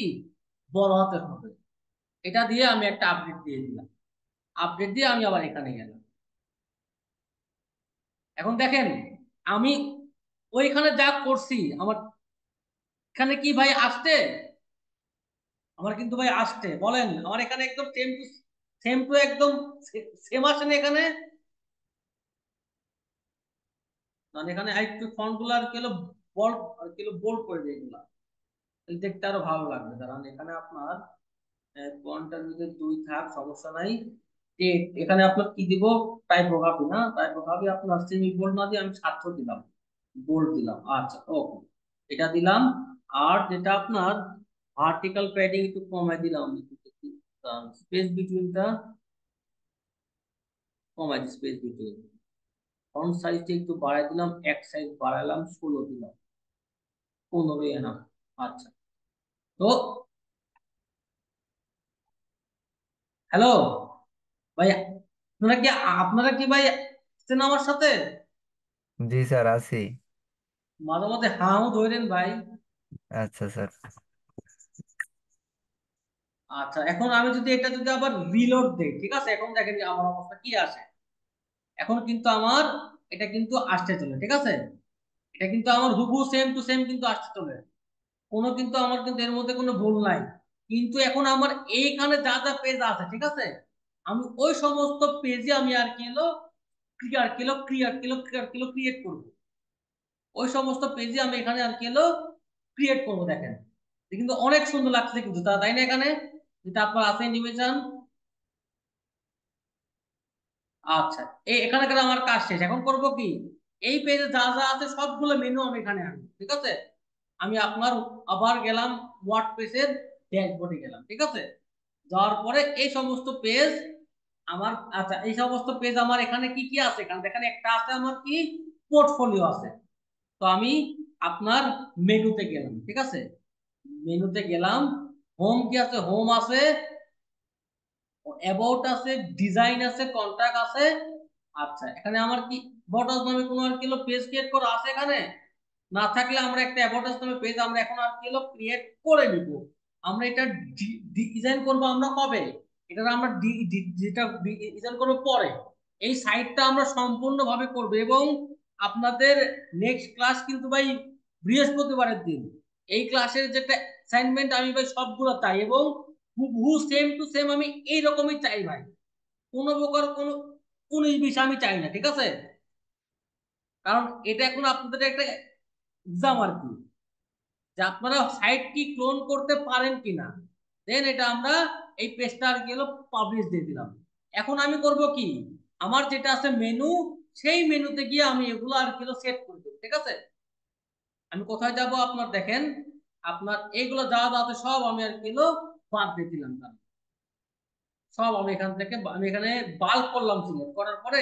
বড় হাতের হবে। এটা দিয়ে আমি একটা আপডেট দিয়ে দিলাম, আপডেট দিয়ে আমি আবার এখানে গেলাম। এখন দেখেন আমি ওইখানে যা করছি আমার এখানে কি ভাই আসছে, আমার কিন্তু ভাই আসছে, বলেন আমার এখানে একদম সেম টু একদম সেম আসে না এখানে। মানে এখানে আরেকটু ফন্ট গুলো আর কিলো বল্ড আর কিলো বোল্ড করে দিয়ে এগুলা, তাহলে দেখতে আরো ভালো লাগবে। কারণ এখানে আপনার ফন্টের মধ্যে দুই থাক সমস্যা নাই। এখানে আপনার কি দিব, টাইপোগ্রাফি না, টাইপোগ্রাফি আপনার সেমি বোল্ড না দিয়ে আমি 700 দিলাম, বোল্ড দিলাম, আচ্ছা ওকে, এটা দিলাম। আর যেটা আপনার ভার্টিক্যাল প্যাডিং একটু কমাই দিলাম, স্পেস বিটুইনটা কমাই দিই, স্পেস বিটুইন, ফন্ট সাইজটা একটু বাড়াই দিলাম, এক সাইজ বাড়াইলাম, 16 দিলাম, 15 এনাফ। আচ্ছা, তো হ্যালো ভাই, আপনারা কি ভাই আছেন আমার সাথে? জি স্যার, আছি। মাঝে মাঝে হাও ধরেন ভাই। আচ্ছা স্যার। আচ্ছা, এখন আমি যদি এটা যদি আবার রিলোড দেই, ঠিক আছে, এখন দেখেন যে আমার অবস্থা কি আসে। এখন কিন্তু আমার এটা কিন্তু আসতে চলে, ঠিক আছে, এটা কিন্তু আমার হুবহু সেম টু সেম কিন্তু আসতে চলে, কোনো কিন্তু আমার কিন্তু এর মধ্যে কোনো ভুল নাই। কিন্তু এখন আমার এইখানে যা যা পেজ আছে, ঠিক আছে, আমি ওই সমস্ত পেজে আমি আর কি ক্রিয়েট করবো। ওই সমস্ত পেজে আমি এখানে আর কি ক্রিয়েট করবো, দেখেন এটা কিন্তু অনেক সুন্দর লাগছে কিন্তু তাই না, এখানে যেটা আপনার আছে অ্যানিমেশন। আচ্ছা, এখানকার আমার কাজ শেষ, এখন করব কি, এই পেজে যা যা আছে সবগুলো মেনু আমি এখানে আনবো, ঠিক আছে। আমি আপনার আবার গেলাম ওয়ার্ডপ্রেসের ড্যাশবোর্ডে গেলাম, ঠিক আছে। যাওয়ার পরে এই সমস্ত পেজ আমার, আচ্ছা এই সমস্ত পেজ আমার এখানে কি কি আছে, এখানে দেখেন একটা আছে আমার কি পোর্টফোলিও আছে। তো আমি আপনার মেনুতে গেলাম, ঠিক আছে, মেনুতে গেলাম, হোম কি আছে, হোম আছে, অ্যাবাউট আছে, ডিজাইন আছে, কন্টাক্ট আছে। আচ্ছা, এখানে আমার কি অ্যাবাউট নামে কোনো আর কি পেজ ক্রিয়েট করা আছে এখানে, না থাকলে আমরা একটা অ্যাবাউট নামে পেজ আমরা এখন আর কি ক্রিয়েট করে নিব। আমরা এটা ডিজাইন করব আমরা কবে, এটা আমরা যেটা ডিজাইন করব পরে, এই সাইটটা আমরা সম্পূর্ণভাবে করব। এবং আপনাদের নেক্সট ক্লাস কিন্তু ভাই বৃহস্পতিবারের দিন, এই ক্লাসের যেটা অ্যাসাইনমেন্ট আমি ভাই সবগুলো চাই, এবং হুবহু সেম টু সেম আমি এইরকমই চাই ভাই, কোনো প্রকার কোনো কোন বিষয় আমি চাই না, ঠিক আছে। কারণ এটা এখন আপনাদের একটা এক্সাম আর কি, যে আপনারা সাইট কি ক্লোন করতে পারেন কিনা। দেন এটা আমরা এই পেজটা আর কি পাবলিশ দিয়ে দিলাম। এখন আমি করব কি, আমার যেটা আছে মেনু, সেই মেনুতে গিয়ে আমি এগুলো আর কি সেট করে দেবো, ঠিক আছে। আমি কোথায় যাব আপনার দেখেন, আপনার এইগুলো যা যা আছে সব আমি আর কি বাদ দিয়ে দিলাম, সব আমি এখান থেকে আমি এখানে বাল্ক করলাম, সিলেক্ট করার পরে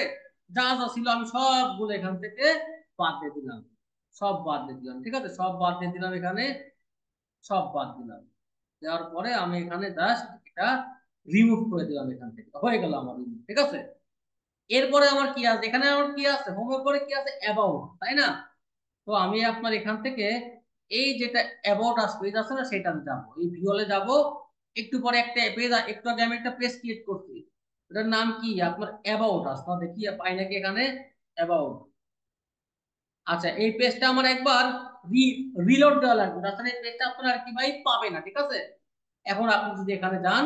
যা যা ছিল আমি সবগুলো এখান থেকে বাদ দিয়ে দিলাম, সব বাদ দিয়ে দিলাম, ঠিক আছে, সব বাদ দিয়ে দিলাম এখানে, সব বাদ দিলাম। দেওয়ার পরে আমি এখানে জাস্ট এটা রিমুভ করে দিলাম, এখান থেকে হয়ে গেল আমার রিমুভ, ঠিক আছে। এরপরে আমার কি আছে, এখানে আমার কি আছে, হোমের পরে কি আছে, অ্যাবাউট, তাই না। তো আমি আপনার এখান থেকে এই যেটা অ্যাবাউট আস পেজ আছে না, সেটাতে যাব, এই ভিওলে যাব। একটু পরে একটা পেজ, একটু আগে আমি একটা পেজ ক্রিয়েট করছি, এটার নাম কি আপনার অ্যাবাউট আস না, দেখি পাই নাকি এখানে অ্যাবাউট। আচ্ছা, এই পেজটা আমার একবার রিলোড দেওয়া লাগবে, তাছাড়া এই পেজটা আপনার আর কি ভাই পাবে না, ঠিক আছে। এখন আপনি যদি এখানে যান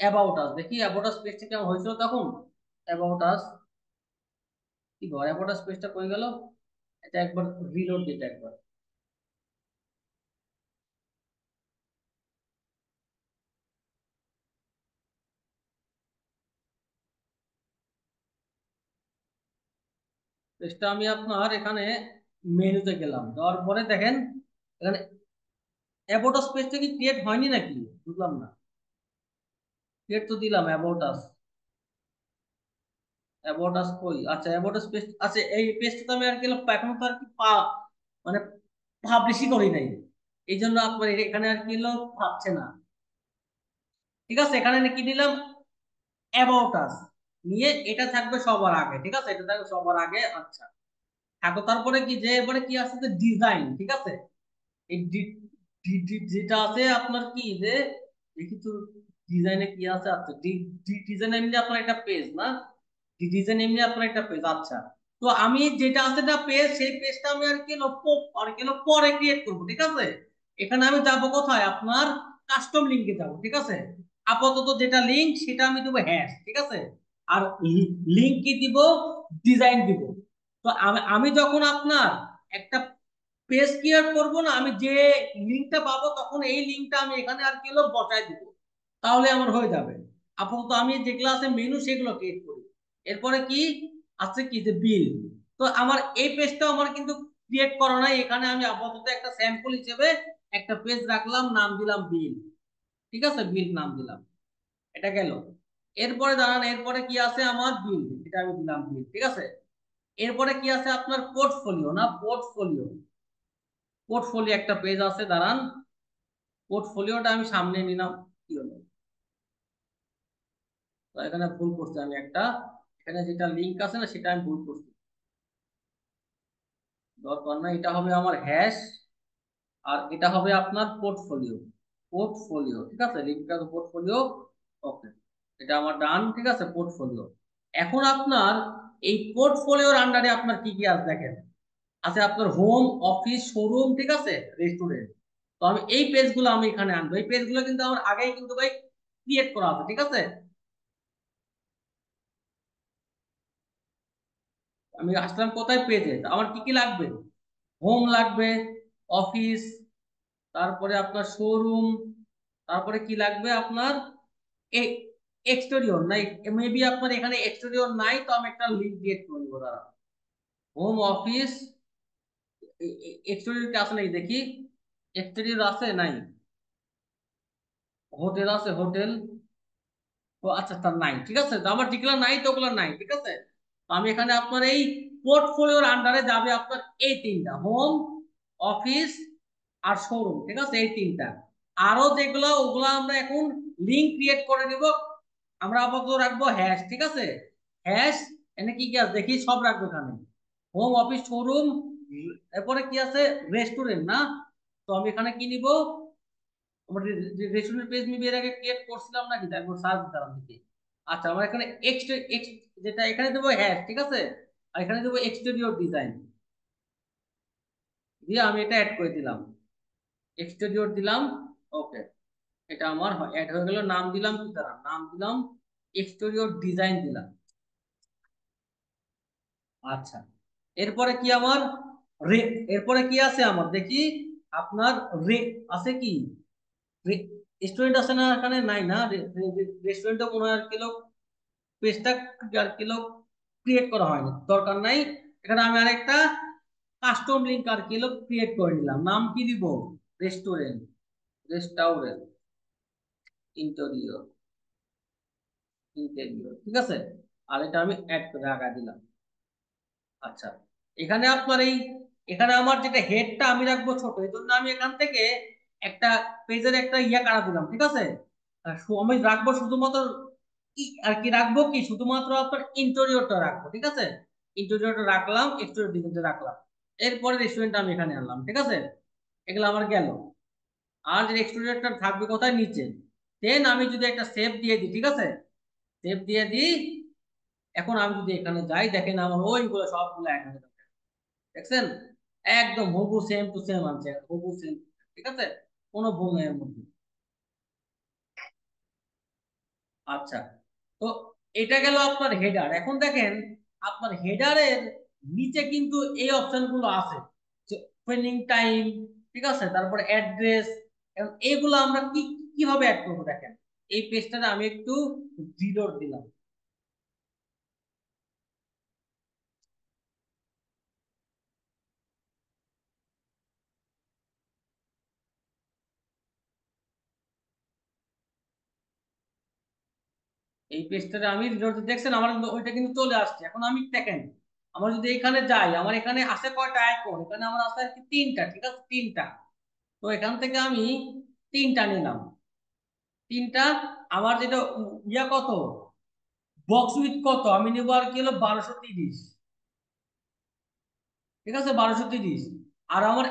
অ্যাবাউট আস, দেখি অ্যাবাউট আস পেজটা কেমন হয়েছিল তখন। অ্যাবাউট আস, কি ঘর অ্যাবাউট আস পেজটা কই গেল, এটা একবার রিলোড দিতে একবার। পেজটা আমি আপনার এখানে মেনুতে গেলাম, যাওয়ার পরে দেখেন এখানে অ্যাবাউট আস পেজটা কি ক্রিয়েট হয়নি নাকি, বুঝলাম না। ক্রিয়েট তো দিলাম অ্যাবাউট আস, অ্যাবাউট আস কই, আচ্ছা অ্যাবাউট আস পেজ, আচ্ছা এই পেজটা তো আমি আর কি এখনো তো আর কি মানে পাবলিশই করি নাই, এই জন্য আপনার এখানে আর কি ভাবছে না। ঠিক আছে, এখানে কি দিলাম অ্যাবাউট আস, নিয়ে এটা থাকবে সবার আগে, ঠিক আছে, এটা থাকবে সবার আগে। আচ্ছা থাকো, তারপরে কি যে এবারে কি আছে যে ডিজাইন, ঠিক আছে। এই যেটা আছে আপনার কি যে, দেখি তো ডিজাইনে কি আছে। আচ্ছা ডিজাইন এমনি আপনার একটা পেজ না, ডিজাইন এমনি আপনার একটা পেজ। আচ্ছা, তো আমি যেটা আছে না পেজ, সেই পেজটা আমি আর কি পরে ক্রিয়েট করবো, ঠিক আছে। এখানে আমি যাব কোথায়, আপনার কাস্টম লিংকে যাব, ঠিক আছে। আপাতত যেটা লিংক সেটা আমি দেবো হ্যাশ, ঠিক আছে। আর লিংক কি দিব, ডিজাইন দিব। তো আমি আমি যখন আপনার একটা পেজ ক্রিয়েট করব না, আমি যে লিংকটা পাবো তখন এই লিংকটা আমি এখানে আর কি বসাই দিব, তাহলে আমার হয়ে যাবে। আপাতত আমি যেগুলো আছে মেনু সেগুলো ক্রিয়েট করি। এরপরে কি আছে কি যে বিল, তো আমার এই পেজটাও আমার কিন্তু ক্রিয়েট করা নাই, এখানে আমি আপাতত একটা স্যাম্পল হিসেবে একটা পেজ রাখলাম, নাম দিলাম বিল, ঠিক আছে, বিল নাম দিলাম, এটা গেল। এরপরে দাঁড়ান, এরপরে কি আছে আমার বিল, এটা আমি দিলাম বিল, ঠিক আছে। এরপরে কি আছে আপনার পোর্টফোলিও না, পোর্টফোলিও, পোর্টফোলিও একটা পেজ আছে, দাঁড়ান পোর্টফোলিওটা আমি সামনে নিলাম, কি হলো, তো এখানে ভুল করছি আমি একটা, এখানে যেটা লিংক আছে না সেটা আমি ভুল করছি, দরকার না, এটা হবে আমার হ্যাশ, আর এটা হবে আপনার পোর্টফোলিও, পোর্টফোলিও, ঠিক আছে, লিংকটা পোর্টফোলিও। ওকে, এটা আমার ডান, ঠিক আছে, পোর্টফোলিও। এখন আপনার এই পোর্টফোলিওর আন্ডারে আপনার কি কি আছে দেখেন, আছে আপনার হোম, অফিস, শোরুম, ঠিক আছে, রেস্টুরেন্ট। তো আমি এই পেজগুলো আমি এখানে আনবো, এই পেজগুলো কিন্তু আমার আগেই কিন্তু ভাই ক্রিয়েট করা আছে, ঠিক আছে। আমি আসলাম কোথায়, পেজে, আমার কি কি লাগবে, হোম লাগবে, অফিস, তারপরে আপনার শোরুম, তারপরে কি লাগবে আপনার এক্সটেরিয়র নাই, মেবি আপনার এখানে এক্সটেরিয়র নাই, তো আমি একটা লিঙ্ক ক্রিয়েট করে দেবো, দাঁড়া, হোম, অফিস, এক্সটেরিয়র কি আছে নাকি দেখি, এক্সটেরিয়র আছে নাই, হোটেল আছে, হোটেল, ও আচ্ছা তার নাই, ঠিক আছে, তো আমার যেগুলো নাই তো ওগুলো নাই, ঠিক আছে। তো আমি এখানে আপনার এই পোর্টফোলিওর আন্ডারে যাবে আপনার এই তিনটা, হোম, অফিস আর শোরুম, ঠিক আছে, এই তিনটা। আরো যেগুলো ওগুলো আমরা এখন লিংক ক্রিয়েট করে দিব, আমরা আপাতত রাখবো হ্যাশ, ঠিক আছে, হ্যাশ। এনে কি কি আছে দেখি, সব রাখবো এখানে, হোম, অফিস, শোরুম, এরপরে কি আছে রেস্টুরেন্ট না, তো আমি এখানে কি নিব, আমার রেস্টুরেন্ট পেজ মেবি এর আগে ক্রিয়েট করছিলাম নাকি, একবার সার্চ দিতাম দেখি। আচ্ছা, আমার এখানে যেটা এখানে দেবো হ্যাশ, ঠিক আছে, আর এখানে দেবো এক্সটেরিয়র ডিজাইন, দিয়ে আমি এটা অ্যাড করে দিলাম, এক্সটেরিয়র দিলাম। ওকে, এটা আমার অ্যাড হয়ে গেল, নাম দিলাম কি, তারা নাম দিলাম এক্সটেরিয়র ডিজাইন দিলাম। আচ্ছা, এরপরে কি আমার রে, এরপরে কি আছে আমার দেখি, আপনার রে আছে কি, রেস্টুরেন্ট আছে না, এখানে নাই না, রেস্টুরেন্টও মনে হয় আর কি পেজটা আর কি ক্রিয়েট করা হয়নি, দরকার নাই। এখানে আমি আরেকটা কাস্টম লিংক আর কি ক্রিয়েট করে নিলাম, নাম কি দিব, রেস্টুরেন্ট, রেস্টাউরেন্ট, ইন্টেরিয়র, ইন্টেরিয়র, ঠিক আছে। আর এটা আমি অ্যাড করে আগা দিলাম। আচ্ছা, এখানে আপনার এই, এখানে আমার যেটা হেডটা আমি রাখবো ছোট, এই জন্য আমি এখান থেকে একটা পেজের একটা ইয়া কাটা দিলাম, ঠিক আছে। আর আমি রাখবো শুধুমাত্র আর কি রাখবো কি, শুধুমাত্র আপনার ইন্টেরিয়রটা রাখবো, ঠিক আছে, ইন্টেরিয়রটা রাখলাম, এক্সটেরিয়র ডিজাইনটা রাখলাম। এরপরে রেস্টুরেন্ট আমি এখানে আনলাম, ঠিক আছে। এগুলো আমার গেল। আর যে এক্সট্রুডেডটা থাকবে কোথায়, নিচে। দেন আমি যদি একটা শেপ দিয়ে দিই, ঠিক আছে, শেপ দিয়ে দিই। এখন আমি যদি এখানে যাই, দেখেন আমার ওইগুলো সবগুলো এক হয়ে যাবে। দেখছেন, একদম হুবহু সেম টু সেম আছে, হুবহু সেম। ঠিক আছে, কোনো ভুল নেই এর মধ্যে। আচ্ছা, তো এটা গেল আপনার হেডার। এখন দেখেন আপনার হেডারের নিচে কিন্তু এই অপশন গুলো আছে, যে ওপেনিং টাইম, ঠিক আছে, তারপর অ্যাড্রেস। এইগুলো আমরা কিভাবে অ্যাড করবো, দেখেন এই পেজটাতে আমি একটু রিলোড দিলাম। এই পেজটাতে আমি রিলোড, দেখছেন আমার কিন্তু ওইটা কিন্তু চলে আসছে। এখন আমি দেখেন, আমার যদি এখানে যাই, আমার এখানে আছে কয়টা আইকন, এখানে আমার আছে আর কি তিনটা, ঠিক আছে, তিনটা। তো এখান থেকে আমি তিনটা নিলাম, তিনটা। আমার যেটা ইয়া কত, বক্স উইথ কত, আমি নেবো আর কি হলো 1230। ঠিক আছে, 1230। আর আমার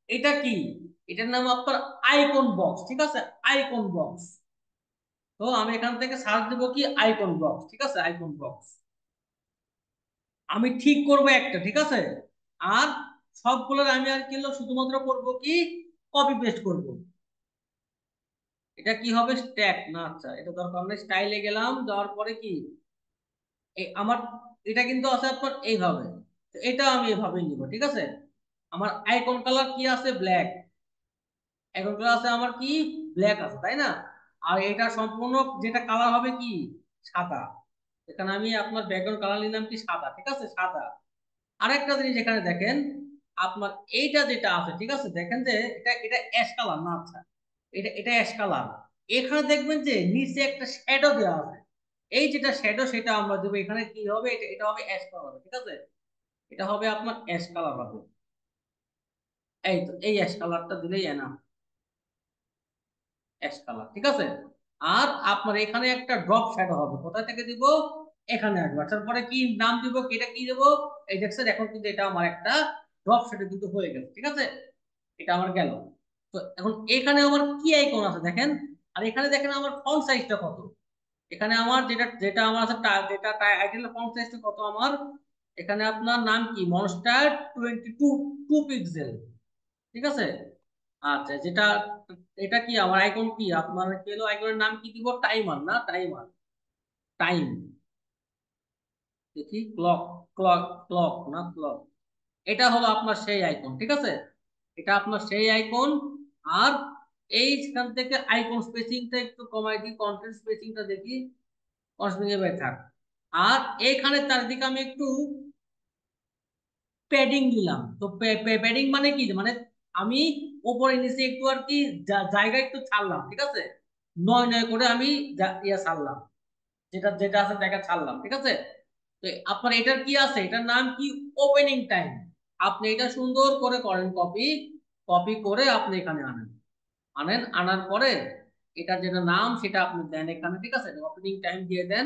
এটা কি, এটার নাম আপনার আইকন বক্স, ঠিক আছে, আইকন বক্স। তো আমি এখান থেকে সার্চ দেবো কি আইকন বক্স, ঠিক আছে, আইকন বক্স। আমি ঠিক করব একটা, ঠিক আছে। আর সবগুলোর আমি আর কি হলো শুধুমাত্র করব কি কপি পেস্ট করব। এটা কি হবে, স্ট্যাক না, আচ্ছা এটা দরকার নেই। স্টাইলে গেলাম, যাওয়ার পরে কি এই আমার এটা কিন্তু আছে আপনার এইভাবে। তো এটা আমি এভাবেই নিব, ঠিক আছে। আমার আইকন কালার কি আছে, ব্ল্যাক। আইকন কালার আছে আমার কি, ব্ল্যাক আছে, তাই না। আর এটা সম্পূর্ণ যেটা কালার হবে কি, সাদা। এখানে আমি আপনার ব্যাকগ্রাউন্ড কালার নিলাম কি সাদা, ঠিক আছে, সাদা। আরেকটা জিনিস এখানে দেখেন, আপনার এইটা যেটা আছে, ঠিক আছে, দেখেন যে এটা এটা অ্যাশ কালার না, আচ্ছা এটা এটা অ্যাশ কালার। এখানে দেখবেন যে নিচে একটা শ্যাডো দেওয়া আছে। এই যেটা শ্যাডো সেটা আমরা দেবো এখানে, কি হবে, এটা এটা হবে অ্যাশ কালার হবে, ঠিক আছে। এটা হবে আপনার অ্যাশ কালার হবে। এই তো এই অ্যাশ কালারটা দিলেই এনা, অ্যাশ কালার, ঠিক আছে। আর আপনার এখানে একটা ড্রপ শ্যাডো হবে, কোথায় থেকে দিব, এখানে আসবে। আসার পরে কি নাম দিব, এটা কি দেবো, এই দেখছেন এখন কিন্তু এটা আমার একটা ড্রপ শ্যাডো কিন্তু হয়ে গেছে, ঠিক আছে। এটা আমার গেল। তো এখন এখানে আমার কি আইকন আছে দেখেন। আর এখানে দেখেন আমার ফন্ট সাইজটা কত। এখানে আমার যেটা যেটা আমার আছে যেটা টাইটেল ফন্ট সাইজটা কত আমার। এখানে আপনার নাম কি, মনস্টার 22 2 পিক্সেল, ঠিক আছে। আচ্ছা, যেটা এটা কি আমার আইকন কি, আপনার কি হলো আইকনের নাম কি দিব, টাইমার না, টাইমার, টাইম। দেখি ক্লক, ক্লক, ক্লক না, ক্লক। এটা হলো আপনার সেই আইকন, ঠিক আছে। এটা আপনার সেই আইকন। আর এইখান থেকে আইকন স্পেসিংটা একটু কমাই দিই, কন্টেন্ট স্পেসিংটা দেখি, কন্টেন্ট থাক। আর এইখানে চারিদিকে আমি একটু প্যাডিং দিলাম। তো প্যাডিং মানে কি, মানে আমি উপরে নিচে একটু আর কি জায়গা একটু ছাড়লাম, ঠিক আছে। নয় নয় করে আমি ইয়া ছাড়লাম, যেটা যেটা আছে দেখা ছাড়লাম, ঠিক আছে। তো আপনার এটার কি আছে, এটার নাম কি, ওপেনিং টাইম। আপনি এটা সুন্দর করে করেন কপি, কপি করে আপনি এখানে আনেন, আনেন আনার পরে এটার যেটা নাম সেটা আপনি দেন এখানে, ঠিক আছে, ওপেনিং টাইম দিয়ে দেন।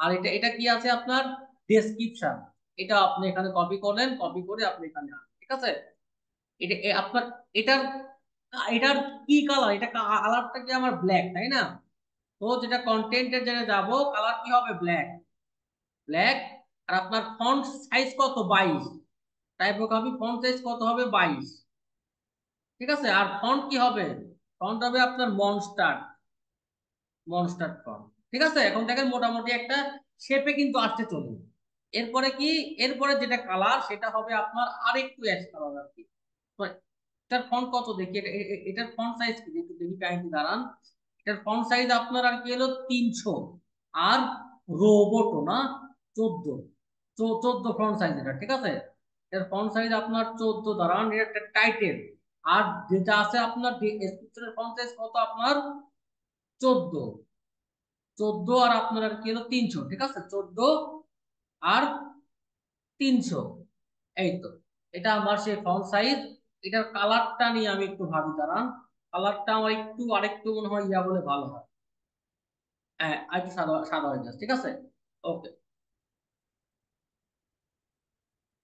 আর এটা এটা কি আছে আপনার, ডেসক্রিপশন। এটা আপনি এখানে কপি করলেন, কপি করে আপনি এখানে আনেন, ঠিক আছে। এটা আপনার এটার এটার কি কালার, এটা কালারটা কি আমার ব্ল্যাক, তাই না। তো যেটা কন্টেন্টের যেটা যাব, কালার কি হবে, ব্ল্যাক, ব্ল্যাক। আর আপনার ফন্ট সাইজ কত, 22। টাইপোগ্রাফি ফন্ট সাইজ কত হবে, 22, ঠিক আছে। আর ফন্ট কি হবে, ফন্ট হবে আপনার মনস্টার, মনস্টার ফন্ট, ঠিক আছে। এখন দেখেন মোটামুটি একটা শেপে কিন্তু আসতে চলবে। এরপরে কি, এরপরে যেটা কালার সেটা হবে আপনার আরেকটু অ্যাশ কালার আর কি। তো এটার ফন্ট কত দেখি, এটার ফন্ট সাইজ কি একটু দেখি, কাহিনী দাঁড়ান। এটার ফন্ট সাইজ আপনার আর কি হলো 300। আর রোবটো না, 14, 14 ফন্ট সাইজ এটা, ঠিক আছে। এর ফন্ট সাইজ আপনার 14, দাঁড়ান, এটা টাইটেল। আর যেটা আছে আপনার ডেসক্রিপশনের ফন্ট সাইজ কত আপনার, 14, 14। আর আপনার আর কি হলো 300, ঠিক আছে, 14 আর 300। এই তো, এটা আমার সেই ফন্ট সাইজ। এটার কালারটা নিয়ে আমি একটু ভাবি, দাঁড়ান। কালারটা আমার একটু আরেকটু মনে হয় ইয়া বলে ভালো হয়। হ্যাঁ, আরেকটু সাদা সাদা হয়ে যাচ্ছে, ঠিক আছে। ওকে,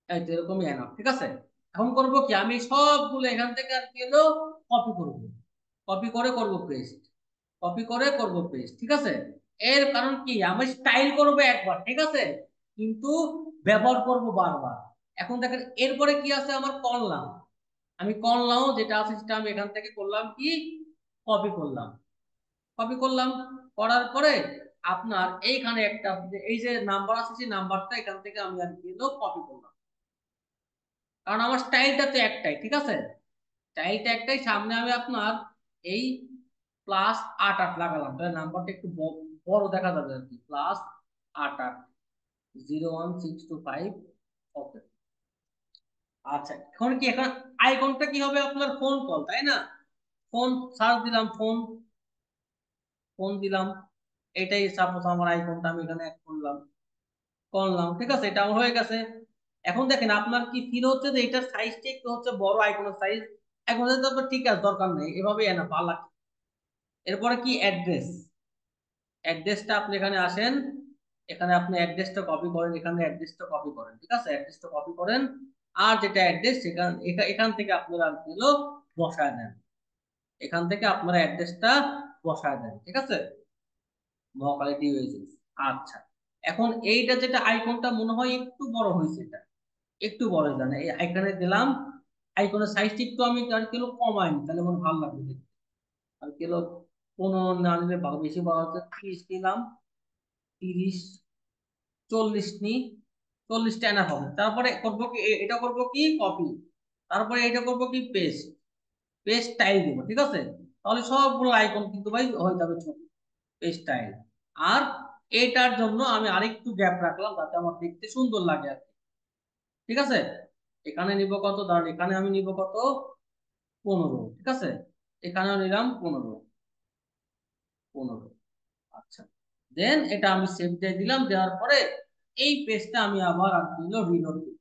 এই তো এরকমই এনাফ, ঠিক আছে। এখন করব কি, আমি সবগুলো এখান থেকে আর কি হলো কপি করব, কপি করে করব পেস্ট, কপি করে করব পেস্ট, ঠিক আছে। এর কারণ কি, আমি স্টাইল করব একবার, ঠিক আছে, কিন্তু ব্যবহার করব বারবার। এখন দেখেন এরপরে কি আছে আমার, করলাম, আমি করলাম যেটা আছে সেটা আমি এখান থেকে করলাম কি, কপি করলাম, কপি করলাম, করার পরে আপনার এইখানে একটা এই যে নাম্বার আছে, সেই নাম্বারটা এখান থেকে আমি আর কি কপি করলাম, কারণ আমার স্টাইলটা তো একটাই, ঠিক আছে, স্টাইলটা একটাই। সামনে আমি আপনার এই প্লাস 8 8 লাগালাম, তাহলে নাম্বারটা একটু বড় দেখা যাবে আর কি, প্লাস 8 8 01625। ওকে, আচ্ছা এখন কি, এখন আইকনটা কি হবে আপনার, ফোন কল, তাই না? ফোন সার্চ দিলাম, ফোন, ফোন দিলাম, এটাই সাপোজ আমার আইকনটা আমি এখানে অ্যাড করলাম, করলাম, ঠিক আছে, এটা আমার হয়ে গেছে। এখন দেখেন আপনার কি ফিল হচ্ছে যে এটার সাইজটা একটু হচ্ছে বড়, আইকনের সাইজ। এখন তো ঠিক আছে, দরকার নেই, এভাবে এনা ভালো লাগে। এরপরে কি, অ্যাড্রেস, অ্যাড্রেসটা আপনি এখানে আসেন, এখানে আপনি অ্যাড্রেসটা কপি করেন, এখানে অ্যাড্রেসটা কপি করেন, ঠিক আছে, অ্যাড্রেসটা কপি করেন। আর যেটা অ্যাড্রেস সেখান এখান থেকে আপনারা আর কি হলো বসায় দেন, এখান থেকে আপনারা অ্যাড্রেসটা বসায় দেন, ঠিক আছে, মহাকালী ডিওএইচএস। আচ্ছা, এখন এইটা যেটা আইকনটা মনে হয় একটু বড় হয়েছে, এটা একটু বড় জানে, এই আইকনে দিলাম, আইকনের সাইজটা একটু আমি আর কি হলো কমাইনি, তাহলে মনে ভালো লাগবে দেখতে। আর কি হলো 15 না নিলে ভালো, বেশি বড় হচ্ছে 30 নিলাম, 30 40 নি, 40টা এনা হবে। তারপরে করব কি, এটা করব কি কপি, তারপরে এটা করব কি পেস্ট, পেস্ট স্টাইল দিব, ঠিক আছে, তাহলে সবগুলো আইকন কিন্তু ভাই হয়ে যাবে ছোট, পেস্ট স্টাইল। আর এটার জন্য আমি আরেকটু গ্যাপ রাখলাম যাতে আমার দেখতে সুন্দর লাগে আর কি, ঠিক আছে। এখানে নিব কত, ধরেন এখানে আমি নিব কত, 15, ঠিক আছে, এখানেও নিলাম 15, 15। আচ্ছা, দেন এটা আমি সেভ দিয়ে দিলাম, দেওয়ার পরে এই পেজটা আমি আবার আর কি রিলোড দিই,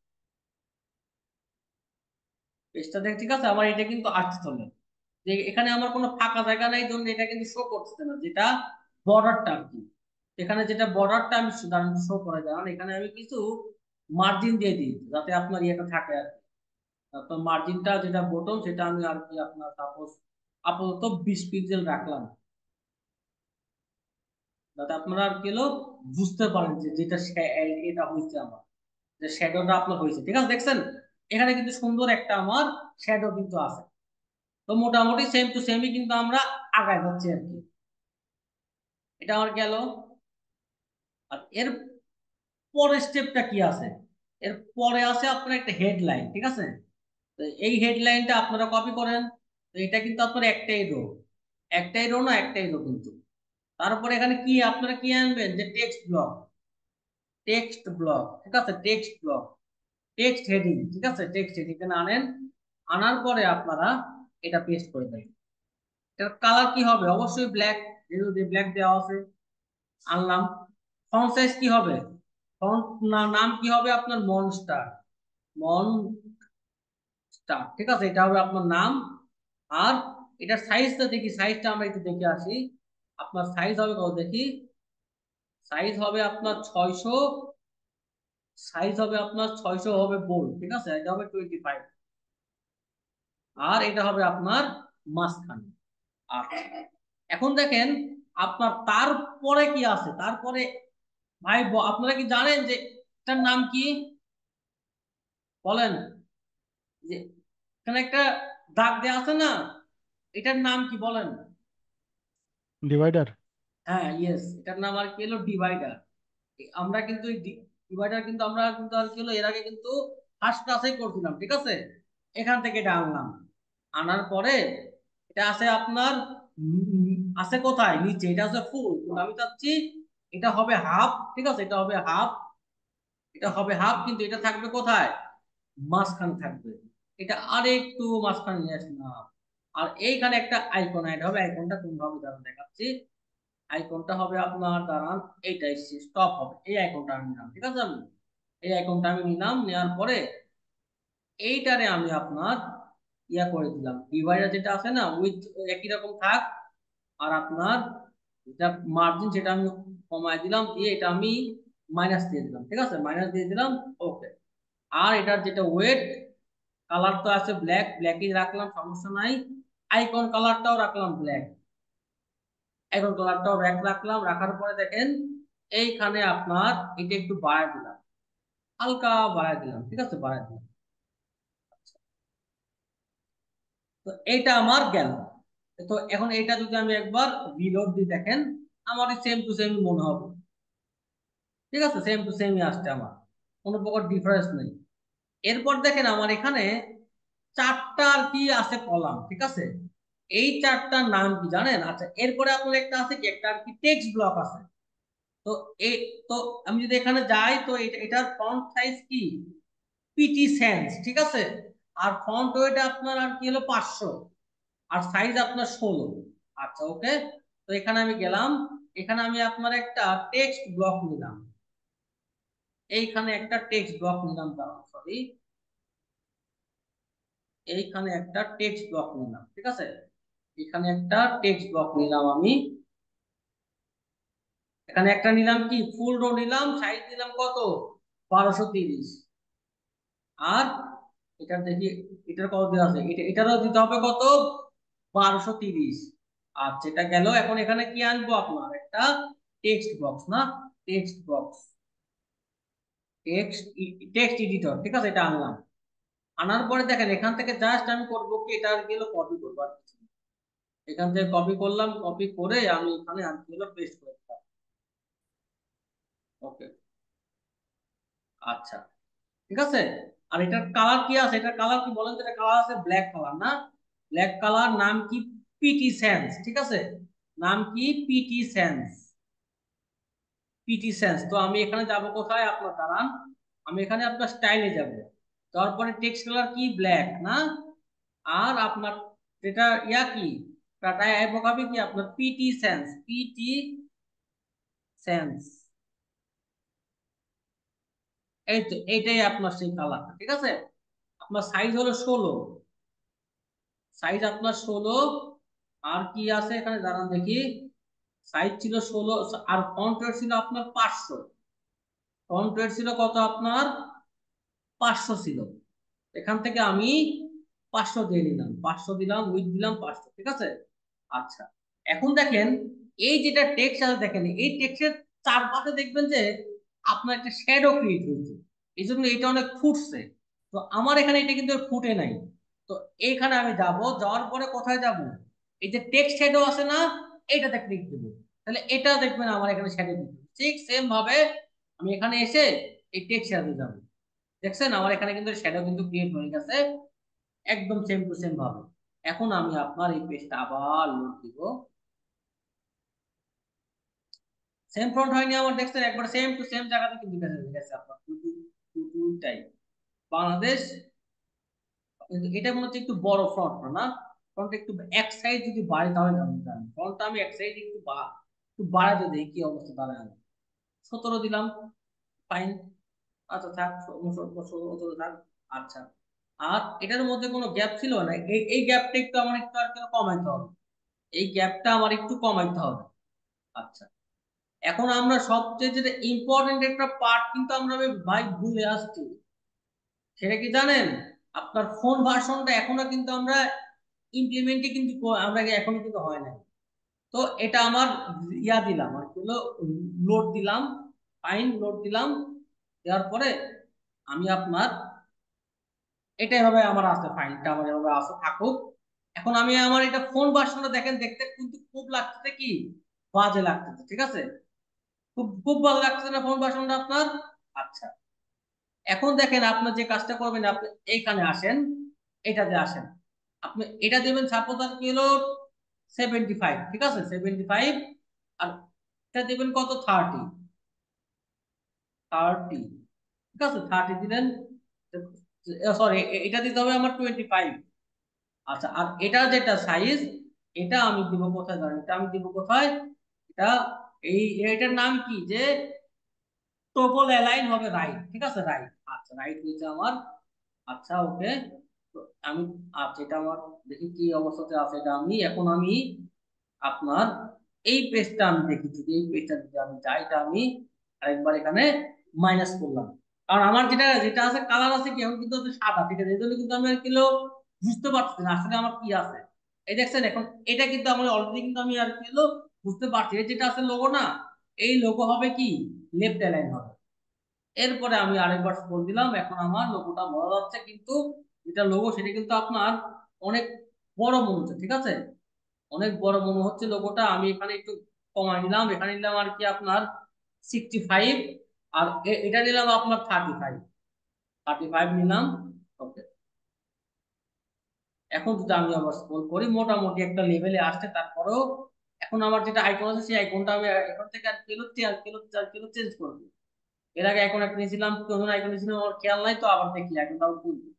পেজটা দেখ, ঠিক আছে, আমার এটা কিন্তু আসতে চলে, যে এখানে আমার কোনো ফাঁকা জায়গা নাই জন্য এটা কিন্তু শো করছে না, যেটা বর্ডারটা আর কি, এখানে যেটা বর্ডারটা আমি শো করে দেয়, কারণ এখানে আমি কিছু মার্জিন দিয়ে দিই যাতে আপনার ইয়েটা থাকে আর কি। তো মার্জিনটা যেটা বটন সেটা আমি আর কি আপনার সাপোজ আপাতত 20 পিক্সেল রাখলাম, যাতে আপনারা আর কি হলো বুঝতে পারেন যে যেটা এটা হয়েছে আমার, যে শ্যাডোটা আপনার হয়েছে, ঠিক আছে, দেখছেন এখানে কিন্তু সুন্দর একটা আমার শ্যাডো কিন্তু আছে। তো মোটামুটি সেম টু সেমই কিন্তু আমরা আগায় যাচ্ছি আর কি, এটা আমার গেল। আর এর পরের স্টেপটা কি আছে, এর পরে আছে আপনার একটা হেডলাইন, ঠিক আছে, তো এই হেডলাইনটা আপনারা কপি করেন। তো এটা কিন্তু আপনার একটাই রো, একটাই রো না, একটাই রো কিন্তু। তারপরে এখানে কি আপনারা কি আনবেন, যে টেক্সট ব্লক, টেক্সট ব্লক, ঠিক আছে, টেক্সট ব্লক, টেক্সট হেডিং, ঠিক আছে, টেক্সট হেডিং এখানে আনেন, আনার পরে আপনারা এটা পেস্ট করে দেবেন। এটার কালার কি হবে, অবশ্যই ব্ল্যাক, যেহেতু ব্ল্যাক দেওয়া আছে, আনলাম। ফন্ট সাইজ কি হবে, ফন্ট নাম কি হবে আপনার, মনস্টার, মনস্টার, ঠিক আছে, এটা হবে আপনার নাম। আর এটার সাইজটা দেখি, সাইজটা আমরা একটু দেখে আসি, আপনার সাইজ হবে কত দেখি, সাইজ হবে আপনার 600, সাইজ হবে আপনার 600 হবে বোল্ড, ঠিক আছে, এটা হবে 25, আর এটা হবে আপনার মাঝখানে। আচ্ছা, এখন দেখেন আপনার তারপরে কি আছে, তারপরে ভাই আপনারা কি জানেন যে এটার নাম কি, বলেন, যে এখানে একটা দাগ দেওয়া আছে না, এটার নাম কি বলেন? ডিভাইডার। হ্যাঁ, ইয়েস, এটার নাম আর কি হলো ডিভাইডার। আমরা কিন্তু এই ডিভাইডার কিন্তু আমরা কিন্তু আর কি হলো এর আগে কিন্তু ফার্স্ট ক্লাসেই করছিলাম, ঠিক আছে, এখান থেকে এটা আনলাম, আনার পরে এটা আছে আপনার আছে কোথায়, নিচে, এটা আছে ফুল, আমি চাচ্ছি এটা হবে হাফ, ঠিক আছে, এটা হবে হাফ, এটা হবে হাফ, কিন্তু এটা থাকবে কোথায়, মাঝখানে থাকবে, এটা আরেকটু মাঝখানে নিয়ে আসলাম। আর এইখানে একটা আইকন অ্যাড হবে, আইকনটা কোন ভাবে দাঁড়ান দেখাচ্ছি, আইকনটা হবে আপনার দাঁড়ান, এইটাই স্টপ হবে, এই আইকনটা আমি নিলাম, ঠিক আছে, আমি এই আইকনটা আমি নিলাম, নেওয়ার পরে এইটারে আমি আপনার ইয়া করে দিলাম, ডিভাইডার যেটা আছে না উইথ একই রকম থাক, আর আপনার যেটা মার্জিন সেটা আমি কমায় দিলাম, দিয়ে এটা আমি মাইনাস দিয়ে দিলাম, ঠিক আছে, মাইনাস দিয়ে দিলাম। ওকে, আর এটার যেটা ওয়েট, কালার তো আছে ব্ল্যাক, ব্ল্যাকই রাখলাম, সমস্যা নাই। আইকন কালারটাও রাখলাম ব্ল্যাক, আইকন কালারটাও রাখলাম। রাখার পরে দেখেন এইখানে আপনার এটা একটু বাড়ায় দিলাম, হালকা বাড়ায় দিলাম, ঠিক আছে, বাড়ায় দিলাম। তো এইটা আমার গেল। তো এখন এটা যদি আমি একবার রিলোড দিই, দেখেন আমার সেম টু সেম মনে হবে, ঠিক আছে, সেম টু সেমই আসছে, আমার কোনো প্রকার ডিফারেন্স নেই। এরপর দেখেন আমার এখানে চারটা আর কি আছে কলাম, ঠিক আছে। এই চারটার নাম কি জানেন? আচ্ছা, এরপরে আপনার একটা আছে কি, একটা আর কি টেক্সট ব্লক আছে। তো এই, তো আমি যদি এখানে যাই, তো এটার ফন্ট সাইজ কি, পিটি সেন্স, ঠিক আছে। আর ফন্ট ওয়েট আপনার আর কি হলো 500, আর সাইজ আপনার 16। আচ্ছা, ওকে। তো এখানে আমি গেলাম, এখানে আমি আপনার একটা টেক্সট ব্লক নিলাম, এইখানে একটা টেক্সট ব্লক নিলাম, সরি, এইখানে একটা টেক্সট ব্লক নিলাম, ঠিক আছে। এখানে একটা টেক্সট ব্লক নিলাম আমি, এখানে একটা নিলাম কি ফুল রো নিলাম, সাইজ দিলাম কত, 1230। আর এটা দেখি, এটার কত দেওয়া আছে, এটারও দিতে হবে কত, 1230। আচ্ছা, এটা গেল। এখন এখানে কি আনবো, আপনার একটা টেক্সট বক্স, না text box, text text editor, ঠিক আছে, এটা আনলাম। আনার পরে দেখেন এখান থেকে জাস্ট আমি করবো কি, এটা গেল কপি করবো, আর কিছু না। এখান থেকে কপি করলাম, কপি করে আমি এখানে আর কি হলো পেস্ট করে দিলাম। ওকে, আচ্ছা, ঠিক আছে। আর এটার কালার কি আছে, এটার কালার কি বলেন তো? এটা কালার আছে ব্ল্যাক কালার, না ব্ল্যাক কালার, নাম কি পিটি সেন্স, ঠিক আছে, নাম কি পিটি সেন্স, পিটি সেন্স। তো আমি এখানে যাব কোথায়, আপনার দাঁড়ান, আমি এখানে আপনার স্টাইলে যাব, তারপরে টেক্সট কালার কি ব্ল্যাক, না, আর আপনার যেটা ইয়া কি টাটা হবে কি আপনার পিটি সেন্স, পিটি সেন্স, এই তো এইটাই আপনার সেই কালারটা, ঠিক আছে। আপনার সাইজ হলো 16, সাইজ আপনার 16। আর কি আছে এখানে দাঁড়ান দেখি, সাইজ ছিল 16, আর ফন্ট ওয়েট ছিল আপনার 500, ফন্ট ওয়েট ছিল কত আপনার, 500 ছিল। এখান থেকে আমি 500 দিয়ে নিলাম, 500 দিলাম, উইথ দিলাম 500, ঠিক আছে। আচ্ছা, এখন দেখেন এই যেটা টেক্সট আছে, দেখেন এই টেক্সটের চারপাশে দেখবেন যে আপনার একটা শ্যাডো ক্রিয়েট হয়েছে, এই জন্য এটা অনেক ফুটছে। তো আমার এখানে এটা কিন্তু আর ফুটে নাই। তো এইখানে আমি যাব, যাওয়ার পরে কোথায় যাব, এই যে টেক্সট শ্যাডো আছে না, এইটাতে ক্লিক দেবো, তাহলে এটা দেখবেন আমার এখানে শ্যাডো দিচ্ছে। ঠিক সেম ভাবে আমি এখানে এসে এই টেক্সট শ্যাডো যাবো, দেখছেন আমার এখানে কিন্তু শ্যাডো কিন্তু ক্রিয়েট হয়ে গেছে, একদম সেম টু সেম ভাবে। এখন আমি আপনার এই পেজটা আবার লোড দিব, সেম ফ্রন্ট হয়নি আমার, দেখছেন একবার সেম টু সেম জায়গাতে কিন্তু গেছে আপনার দুটাই বাংলাদেশ। কিন্তু এটা মনে হচ্ছে একটু বড় ফ্রন্ট, না ফ্রন্ট একটু এক সাইড যদি বাড়ি তাহলে আমি জানি, ফ্রন্টটা আমি এক সাইড একটু একটু বাড়াতে দিই, কি অবস্থা দাঁড়ায় আমি 17 দিলাম, ফাইন। আচ্ছা থাক, 17 থাক। আচ্ছা, আর এটার মধ্যে কোনো গ্যাপ ছিল না, এই গ্যাপটা একটু আমার একটু আর কি কমাইতে হবে, এই গ্যাপটা আমার একটু কমাইতে হবে। আচ্ছা, এখন আমরা সবচেয়ে যেটা ইম্পর্টেন্ট একটা পার্ট কিন্তু আমরা ভাই ভুলে আসছি, সেটা কি জানেন? আপনার ফোন ভার্সনটা এখনো কিন্তু আমরা ইমপ্লিমেন্টই কিন্তু আমরা এখনো কিন্তু হয় না। তো এটা আমার ইয়া দিলাম আর কি হলো, লোড দিলাম, ফাইন লোড দিলাম, দেওয়ার পরে আমি আপনার এটা এভাবে আমার আছে, ফাইলটা আমার এভাবে আছে থাকুক। এখন আমি আমার এটা ফোন ভার্সনটা দেখেন, দেখতে কিন্তু খুব লাগতেছে কি, বাজে লাগতেছে, ঠিক আছে, খুব খুব ভালো লাগতেছে না ফোন ভার্সনটা আপনার? আচ্ছা, এখন দেখেন আপনার যে কাজটা করবেন, আপনি এইখানে আসেন, এটাতে আসেন, আপনি এটা দেবেন সাপোজ আর কি হলো 75, ঠিক আছে, 75। আর এটা দেবেন কত, 30, 30, ঠিক আছে, 30 দিলেন, সরি এটা দিতে হবে আমার 25। আচ্ছা, আর এটা যেটা সাইজ, এটা আমি দিব কোথায় জানেন, এটা আমি দিব কোথায়, এটা এই এটার নাম কি, যে টোপল অ্যালাইন হবে রাইট, ঠিক আছে, রাইট। আচ্ছা, রাইট হয়েছে আমার। আচ্ছা, ওকে। তো আমি, আচ্ছা এটা আমার দেখি কি অবস্থাতে আছে, এটা আমি এখন আমি আপনার এই পেজটা আমি দেখি, যদি এই পেজটা যদি আমি যাই, এটা আমি আরেকবার এখানে মাইনাস করলাম, কারণ আমার যেটা যেটা আছে কালার আছে কি এখন কিন্তু হচ্ছে সাদা, ঠিক আছে, এই জন্য কিন্তু আমি আর কিলো বুঝতে পারছি না আসলে আমার কি আছে। এই দেখছেন এখন এটা কিন্তু আমার অলরেডি কিন্তু আমি আর কিলো বুঝতে পারছি, এই যেটা আছে লোগো না, এই লোগো হবে কি লেফট অ্যালাইন হবে। এরপরে আমি আরেকবার স্ক্রল দিলাম, এখন আমার লোগোটা বোঝা যাচ্ছে, কিন্তু যেটা লোগো সেটা কিন্তু আপনার অনেক বড় মনে হচ্ছে, ঠিক আছে, অনেক বড় মনে হচ্ছে লোগোটা। আমি এখানে একটু কমাই নিলাম, এখানে নিলাম আর কি আপনার 65, আর এটা নিলাম আপনার 35 নিলাম। ওকে, এখন যদি আমি আবার স্ক্রল করি মোটামুটি একটা লেভেলে আসছে, তারপরেও এখন আমার যেটা আইকন আছে সেই আইকনটা আমি এখন থেকে আর কিলো চেঞ্জ করবো। এর আগে আইকন একটা নিয়েছিলাম, কোন আইকন নিয়েছিলাম আমার খেয়াল নাই, তো আবার দেখি আইকনটা আমি তুলবো।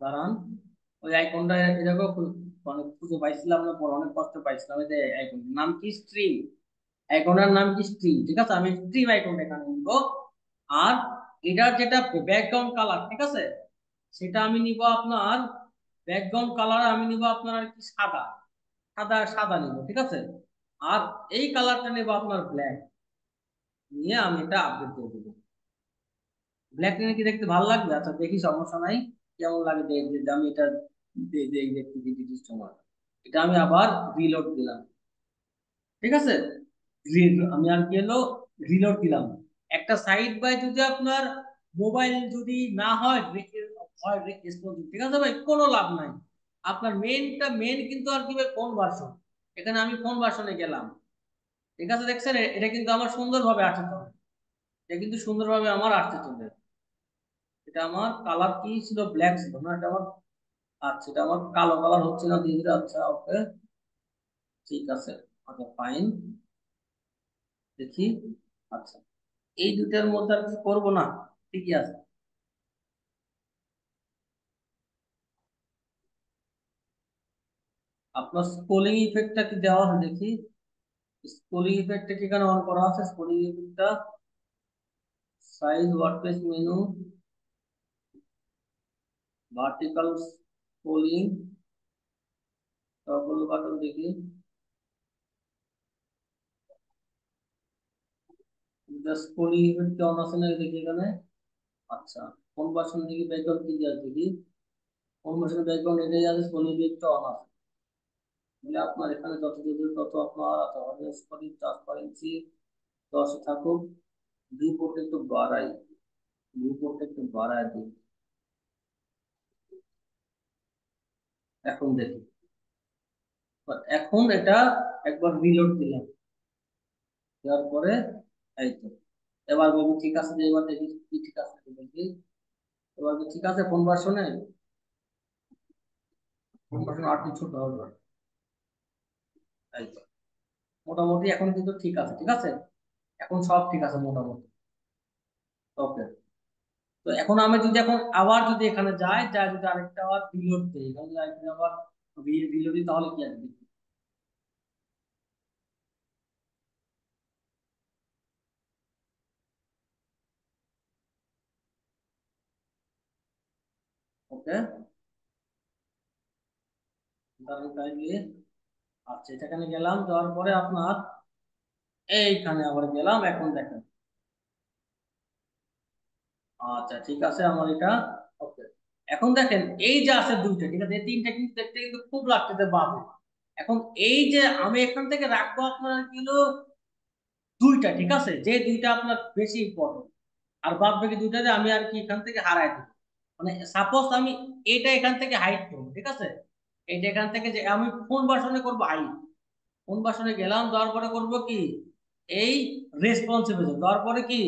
দাঁড়ান, ওই আইকনটা এরকম মানে খুঁজে পাইছিলাম না, পরে অনেক কষ্ট পাইছিলাম। এই যে আইকন নাম কি স্ট্রিম, আইকনের নাম কি স্ট্রিম, ঠিক আছে, আমি স্ট্রিম আইকনটা এখানে নিব। আর এটার যেটা ব্যাকগ্রাউন্ড কালার, ঠিক আছে, সেটা আমি নিব আপনার ব্যাকগ্রাউন্ড কালার আমি নিব আপনার আর কি সাদা, সাদা সাদা নিব, ঠিক আছে। আর এই কালারটা নেব আপনার ব্ল্যাক, নিয়ে আমি এটা আপডেট করে দেবো। ব্ল্যাক নিয়ে কি দেখতে ভালো লাগবে? আচ্ছা দেখি, সমস্যা নাই, কেমন লাগে দেখতে আমি এটা দেখতে দিচ্ছি সময়। এটা আমি আবার রিলোড দিলাম, ঠিক আছে, আমি আর কি হলো রিলোড দিলাম। একটা সাইড বাই যদি আপনার মোবাইল যদি না হয় হয় রেসপন্স, ঠিক আছে ভাই, কোনো লাভ নাই। আপনার মেন কিন্তু আর কি ভাই ফোন ভার্সন, এখানে আমি ফোন ভার্সনে গেলাম, ঠিক আছে, দেখছেন এটা কিন্তু আমার সুন্দরভাবে আসছে চলে, এটা কিন্তু সুন্দরভাবে আমার আসছে চলে। এটা আমার কালার কি ছিল, ব্ল্যাক ছিল না, এটা আমার, আচ্ছা এটা আমার কালো কালার হচ্ছে না ধীরে ধীরে, আচ্ছা ওকে, ঠিক আছে, আচ্ছা ফাইন, দেখি। আচ্ছা, এই দুটার মধ্যে আর কিছু করবো না, ঠিকই আছে। আপনার স্ক্রলিং ইফেক্টটা কি দেওয়া আছে দেখি, স্ক্রলিং ইফেক্টটা কি এখানে অন করা আছে? স্ক্রলিং ইফেক্টটা size WordPress menu vertical scrolling toggle button দেখি, স্ক্রলিং ইফেক্ট অন আছে না দেখি এখানে। আচ্ছা, কোন ভার্সন দেখি, ব্যাকগ্রাউন্ড কি দেওয়া আছে দেখি, কোন ভার্সনের ব্যাকগ্রাউন্ড এটাই আছে, স্ক্রলিং ইফেক্টটা অন আছে। তাহলে আপনার এখানে যত দিন তত আপনার অডিয়েন্স করি ট্রান্সপারেন্সি 10 থাকুক, ভিউপোর্ট একটু বাড়াই, ভিউপোর্ট একটু বাড়ায় দিই। এখন দেখি, এখন এটা একবার রিলোড দিলাম, দেওয়ার পরে এই তো, এবার বলবো ঠিক আছে, যে এবার দেখি কি ঠিক আছে দেখি, এবার কি ঠিক আছে কোন ভার্সনে, কোন ভার্সন আর কিছু ছোট হবে, এই তো মোটামুটি এখন কিন্তু ঠিক আছে, ঠিক আছে, এখন সব ঠিক আছে মোটামুটি। ওকে, তো এখন আমি যদি এখন আবার যদি এখানে যাই যাই যদি আরেকটা আবার রিলোড দিই, এখানে যদি আরেকটা আবার রিলোড দিই তাহলে কি আসবে? ওকে, দাঁড়ান কাইন্ডলি। আচ্ছা এখানে গেলাম, যাওয়ার পরে আপনার এইখানে আবার গেলাম, এখন দেখেন। আচ্ছা ঠিক আছে আমার এটা, ওকে, এখন দেখেন এই যে আছে দুইটা, ঠিক আছে, এই তিনটা কিন্তু দেখতে কিন্তু খুব লাগতেছে বাজে। এখন এই যে আমি এখান থেকে রাখবো আপনার কিলো দুইটা, ঠিক আছে, যে দুইটা আপনার বেশি ইম্পর্টেন্ট, আর বাদ বাকি দুইটা যে আমি আর কি এখান থেকে হারাই দিব। মানে সাপোজ আমি এটা এখান থেকে হাইড করবো, ঠিক আছে, এটা এখান থেকে যে আমি কোন ভার্সনে করবো হাইড, কোন ভার্সনে গেলাম, দেওয়ার পরে করবো কি এই রেসপন্সিবল, দেওয়ার পরে কি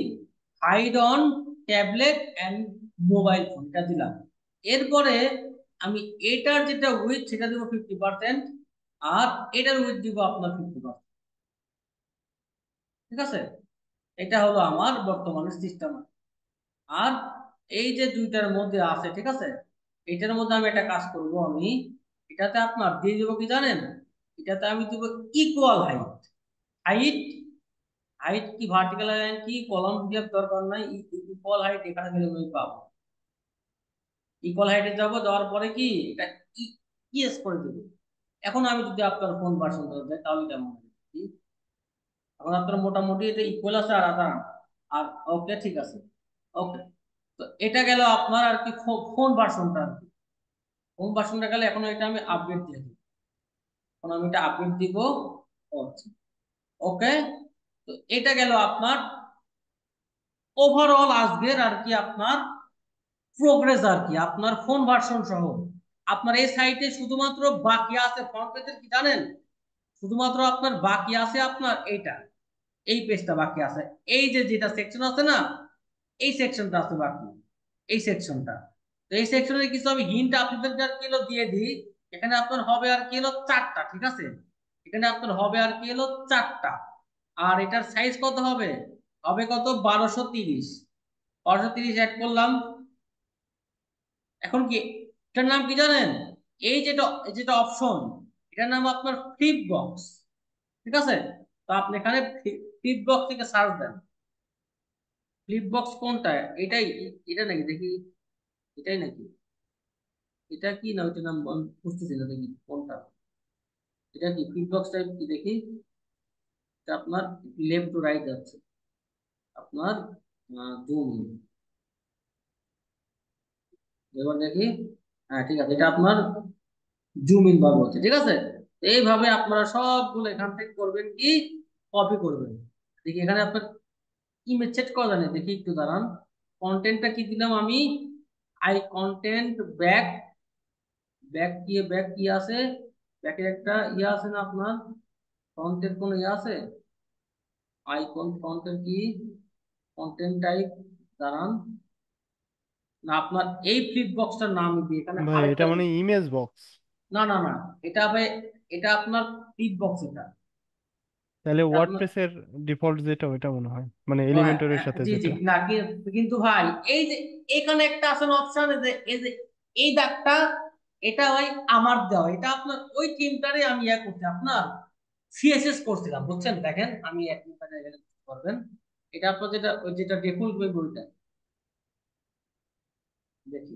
hide on tablet and mobile phone, এটা দিলাম। এরপরে আমি এটার যেটা উইথ সেটা দিব 50%, আর এটার উইথ দিব আপনার 50%, ঠিক আছে, এটা হলো আমার বর্তমানে সিস্টেম। আর এই যে দুইটার মধ্যে আছে, ঠিক আছে, এটার মধ্যে আমি একটা কাজ করব, আমি এটাতে আপনার দিয়ে দেবো কি জানেন, এটাতে আমি দেবো ইকুয়াল হাইট, হাইট হাইট কি ভার্টিক্যাল লাইন কি কলাম দেওয়ার দরকার নাই, ইকুয়াল হাইট এখানে দিলে আমি পাবো। ইকুয়াল হাইটে যাব, যাওয়ার পরে কি এটা ইএস করে দেবো। এখন আমি যদি আপনার ফোন ভার্সন ধরে দেয় তাহলে কেমন হবে? কি? এখন আপনার মোটামুটি এটা ইকুয়াল আছে আর আধা, আর ওকে ঠিক আছে। ওকে, তো এটা গেল আপনার আর কি ফোন ভার্সনটা আর কি। ফোন ভার্সনটা গেলে এখন এটা আমি আপডেট দিয়ে দিব। এখন আমি এটা আপডেট দিব। ওকে, তো এটা গেল আপনার ওভারঅল আজকের আর কি আপনার প্রোগ্রেস আর কি, আপনার ফোন ভার্সন সহ। আপনার এই সাইটে শুধুমাত্র বাকি আছে ফ্রন্ট পেজের কি জানেন? শুধুমাত্র আপনার বাকি আছে আপনার এইটা, এই পেজটা বাকি আছে। এই যে যেটা সেকশন আছে না, এই সেকশনটা আছে বাকি, এই সেকশনটা। তো এই সেকশনের কিছু আমি হিন্ট আপনাদেরকে আর কি হলো দিয়ে দিই। এখানে আপনার হবে আর কি হলো 4টা, ঠিক আছে? এখানে আপনার হবে আর কি হলো 4টা। আর এটার সাইজ কত হবে? হবে কত? 1230। 1230 অ্যাড করলাম। এখন কি এটার নাম কি জানেন? এই যেটা যেটা অপশন, এটার নাম আপনার ফ্লিপ বক্স, ঠিক আছে? তো আপনি এখানে ফ্লিপ বক্স থেকে সার্চ দেন। ফ্লিপ বক্স কোনটা? এটাই, এটা নাকি দেখি, এটাই নাকি? এটা কি না ওইটার নাম বুঝতেছি না, দেখি কোনটা। এটা কি ফ্লিপ বক্স টাইপ কি দেখি? এটা আপনার লেফট টু রাইট যাচ্ছে আপনার। জুম, এবার দেখি। হ্যাঁ ঠিক আছে, এটা আপনার জুম ইন বার হচ্ছে, ঠিক আছে? তো এইভাবে আপনারা সবগুলো এখান থেকে করবেন কি, কপি করবেন। দেখি এখানে আপনার ইমেজ সেট করা জানে, দেখি একটু দাঁড়ান। কন্টেন্টটা কি দিলাম আমি? I content back. ব্যাক কি আছে? ব্যাকের একটা ইয়ে আছে না আপনার? ফন্টের কোনো ইয়ে আছে? আইকন ফন্টের কি? কন্টেন্ট টাইপ, দাঁড়ান। না, আপনার এই ফ্লিপ বক্সটার নাম দিয়ে এখানে ভাই এটা আরেকটা মানে ইমেজ বক্স। না না না, এটা হবে, এটা আপনার ফ্লিপ বক্স এটা। তাহলে এটা আপনার ওয়ার্ডপ্রেসের ডিফল্ট যেটা ওইটা মনে হয়, মানে ও, হ্যাঁ, এলিমেন্টরের সাথে জি জি যেটা। না কিন্তু ভাই, এই যে এখানে একটা আছে অপশন, এই যে এই দাগটা, এটা ওই আমার দেওয়া, এটা আপনার ওই টিমটারে আমি ইয়া করছি আপনার সিএসএস করছিলাম, বুঝছেন? দেখেন আমি এক মিনিট এখানে করবেন। এটা আপনার যেটা ওই যেটা ডিফল্ট ওই বইটা দেখি,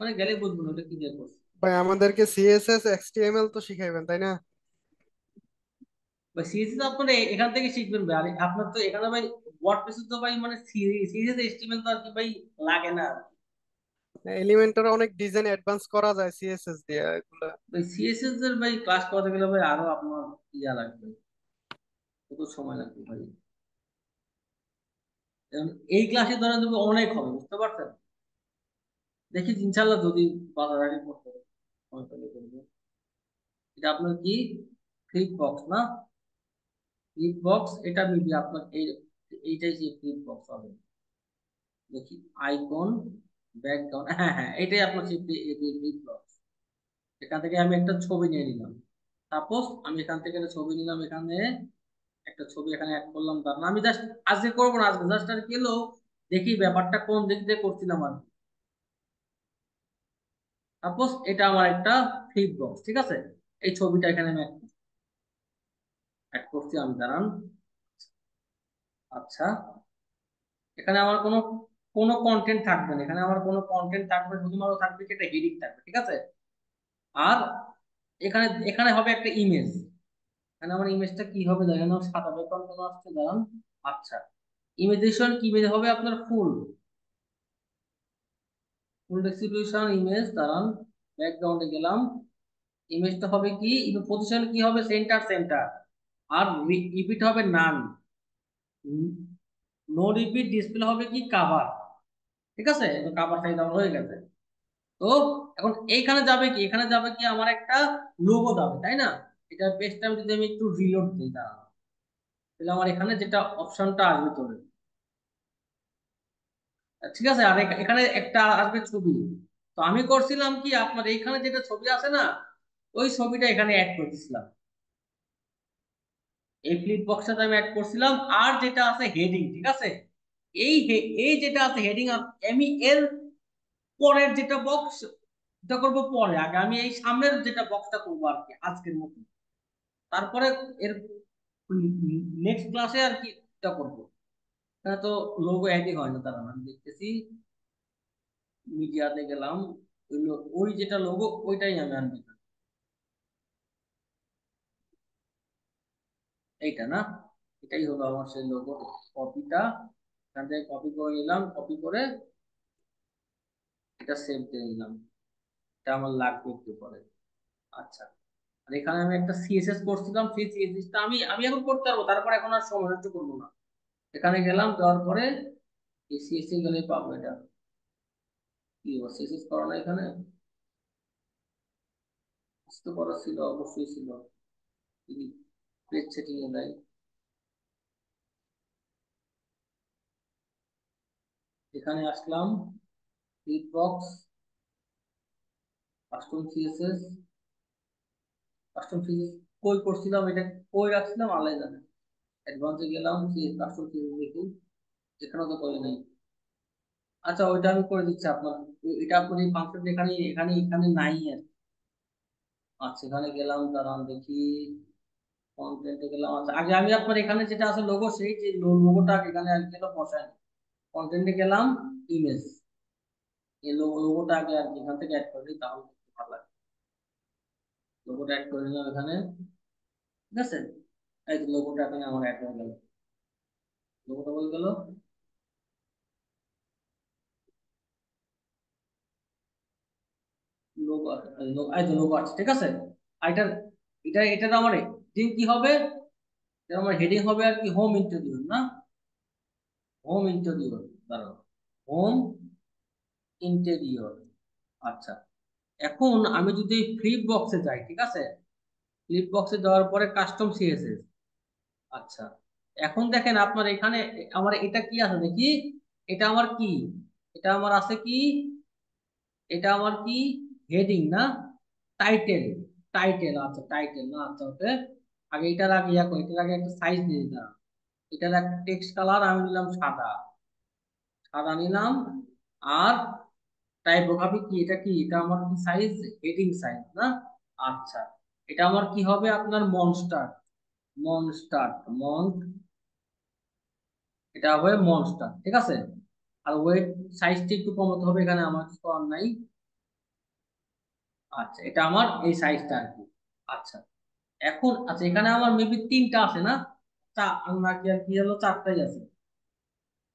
মানে গেলে বুঝবেন ওটা কি দিয়ে করছে। ভাই আমাদেরকে সিএসএস এক্সটিএমএল তো শিখাইবেন তাই না? ভাই সিএসএস আপনার এখান থেকে শিখবেন ভাই। আর আপনার তো এখানে ভাই ওয়ার্ডপ্রেসে তো ভাই মানে সিএসএস এচটিএমএল তো আর কি ভাই লাগে না। এলিমেন্টরে অনেক ডিজাইন অ্যাডভান্স করা যায় সিএসএস দিয়ে এগুলা। ভাই সিএসএস এর ভাই ক্লাস করতে গেলে ভাই আরো আপনার ইয়া লাগবে, কত সময় লাগবে ভাই। এখন এই ক্লাসে ধরেন তুমি অনেক হবে, বুঝতে পারছেন? দেখি ইনশাল্লাহ যদি বাজার আগে করতে পারি, সময় পেলে করবো। এটা আপনার কি ফ্লিপ বক্স না? ফ্লিপ বক্স এটা মিলবে আপনার এই, এইটাই যে ফ্লিপ বক্স হবে। দেখি আইকন ব্যাকগ্রাউন্ড, হ্যাঁ হ্যাঁ এটাই আপনার সেই ফ্লিপ বক্স। এখান থেকে আমি একটা ছবি নিয়ে নিলাম। সাপোজ আমি এখান থেকে একটা ছবি নিলাম, এখানে একটা ছবি এখানে অ্যাড করলাম। কারণ আমি জাস্ট আজকে করবো না, আজকে জাস্ট আর কি হলো দেখি ব্যাপারটা কোন দিক দিয়ে করছিলাম আর। সাপোজ এটা আমার একটা ফ্লিপ বক্স, ঠিক আছে? এই ছবিটা এখানে আমি অ্যাড করছি আমি, দাঁড়ান। আচ্ছা, এখানে আমার কোনো কোনো কন্টেন্ট থাকবে না, এখানে আমার কোনো কন্টেন্ট থাকবে, শুধুমাত্র থাকবে কি একটা হেডিং থাকবে, ঠিক আছে? আর এখানে এখানে হবে একটা ইমেজ। এখানে আমার ইমেজটা কি হবে দেখেন, সাদা ব্যাকগ্রাউন্ড কেন আসছে, দাঁড়ান। আচ্ছা, ইমেজেশন কি ইমেজ হবে আপনার? ফুল ফুল রেজলিউশন ইমেজ, দাঁড়ান। ব্যাকগ্রাউন্ডে গেলাম। ইমেজটা হবে কি, পজিশন কি হবে? Centre centre. আর রিপিট হবে নান। No repeat. ডিসপ্লে হবে কি? কাভার। ঠিক আছে, তো কাভার সাইজ আমার হয়ে গেছে। তো এখন এইখানে যাবে কি, এখানে যাবে কি আমার একটা লোগো যাবে, তাই না? এটা পেজটা যদি আমি একটু রিলোড দিই, দাঁড়ান, তাহলে আমার এখানে যেটা অপশনটা আসবে তোর, ঠিক আছে? আর এখানে একটা আসবে ছবি। তো আমি করছিলাম কি, আপনার এইখানে যেটা ছবি আছে না, ওই ছবিটা এখানে অ্যাড করে দিছিলাম। এই ফ্লিপ বক্সটা আমি অ্যাড করছিলাম। আর যেটা আছে হেডিং, ঠিক আছে? এই যেটা আছে হেডিং, আমি এর পরের যেটা বক্স এটা করবো পরে, আগে আমি এই সামনের যেটা বক্সটা করবো আর কি আজকের মতো। তারপরে এর নেক্সট ক্লাসে আর কি এটা করবো। এখানে তো লোগো অ্যাডই হয় না, তারা আমি দেখতেছি। মিডিয়াতে গেলাম, ওই যেটা লোগো ওইটাই আমি আনবো, এইটা না, এটাই হলো আমার সেই লোগো। কপিটা এখান থেকে কপি করে নিলাম, কপি করে এটা সেভ দিয়ে নিলাম, এটা আমার লাগবে একটু পরে। আচ্ছা, আর এখানে আমি একটা সিএসএস করছিলাম, সেই সিএসএস টা আমি আমি এখন করতে পারবো, তারপর এখন আর সময় নষ্ট করবো না। এখানে গেলাম, দেওয়ার পরে এই সিএসএস গেলে পাবো এটা। কি সিএসএস করা না এখানে, কিছু তো করা ছিল, অবশ্যই ছিল। পেজ সেটিং এ দেয়, এখানে আসলাম, click box, custom CSS, custom CSS কই করছিলাম, এটা কই রাখছিলাম আলাই জানে। অ্যাডভান্সে গেলাম, কাস্টম সিএসএস দেখি, এখানে তো করে নেই। আচ্ছা, ওইটা আমি করে দিচ্ছি আপনার, এটা আপনার এই ফাংশন এখানে এখানে এখানে নাই আর। আচ্ছা, এখানে গেলাম, দাঁড়ান দেখি, কন্টেন্টে গেলাম। আচ্ছা, আগে আমি আপনার এখানে যেটা আছে লোগো, সেই যে লোগোটা এখানে আর গেল বসাই, কন্টেন্টে গেলাম, ইমেজ, এই লোগোটা আগে আর কি এখান থেকে অ্যাড করে দিই, তাহলে একটু ভালো লাগে। লোগোটা অ্যাড করে নিলাম এখানে, ঠিক আছে। এই যে লোগোটা এখানে আমার অ্যাড হয়ে গেল, লোগোটা হয়ে গেল। লোগো এই যে লোগো আছে, ঠিক আছে। আর এটার আমার হেডিং কি হবে, এটা আমার হেডিং হবে আর কি, হোম ইন্টেরিয়র না, হোম ইন্টেরিয়র, দাঁড়াও, হোম ইন্টেরিয়র। আচ্ছা, এখন আমি যদি ফ্লিপ বক্সে যাই, ঠিক আছে, ফ্লিপ বক্সে যাওয়ার পরে কাস্টম সিএসএস। আচ্ছা, এখন দেখেন আপনার এখানে আমার এটা কি আছে দেখি, এটা আমার কি, এটা আমার আছে কি, এটা আমার কি, হেডিং না, টাইটেল, টাইটেল, আচ্ছা টাইটেল না, আচ্ছা ওকে। আগে এটার আগে এটার আগে একটা সাইজ দিয়ে দিলাম, এটার একটা টেক্সট কালার আমি নিলাম সাদা, সাদা নিলাম। আর টাইপোগ্রাফি কি, এটা কি, এটা আমার কি সাইজ, হেডিং সাইজ না। আচ্ছা, এটা আমার কি হবে আপনার, মনস্টার, মনস্টার, এটা হবে মনস্টার, ঠিক আছে। আর ওয়েট সাইজটা একটু কমাতে হবে, এখানে আমার কিছু করার নাই। আচ্ছা, এটা আমার এই সাইজটা আর কি। আচ্ছা, এখন আচ্ছা এখানে আমার মেবি তিনটা আছে না, নাকি আর কি হলো, চারটাই আছে,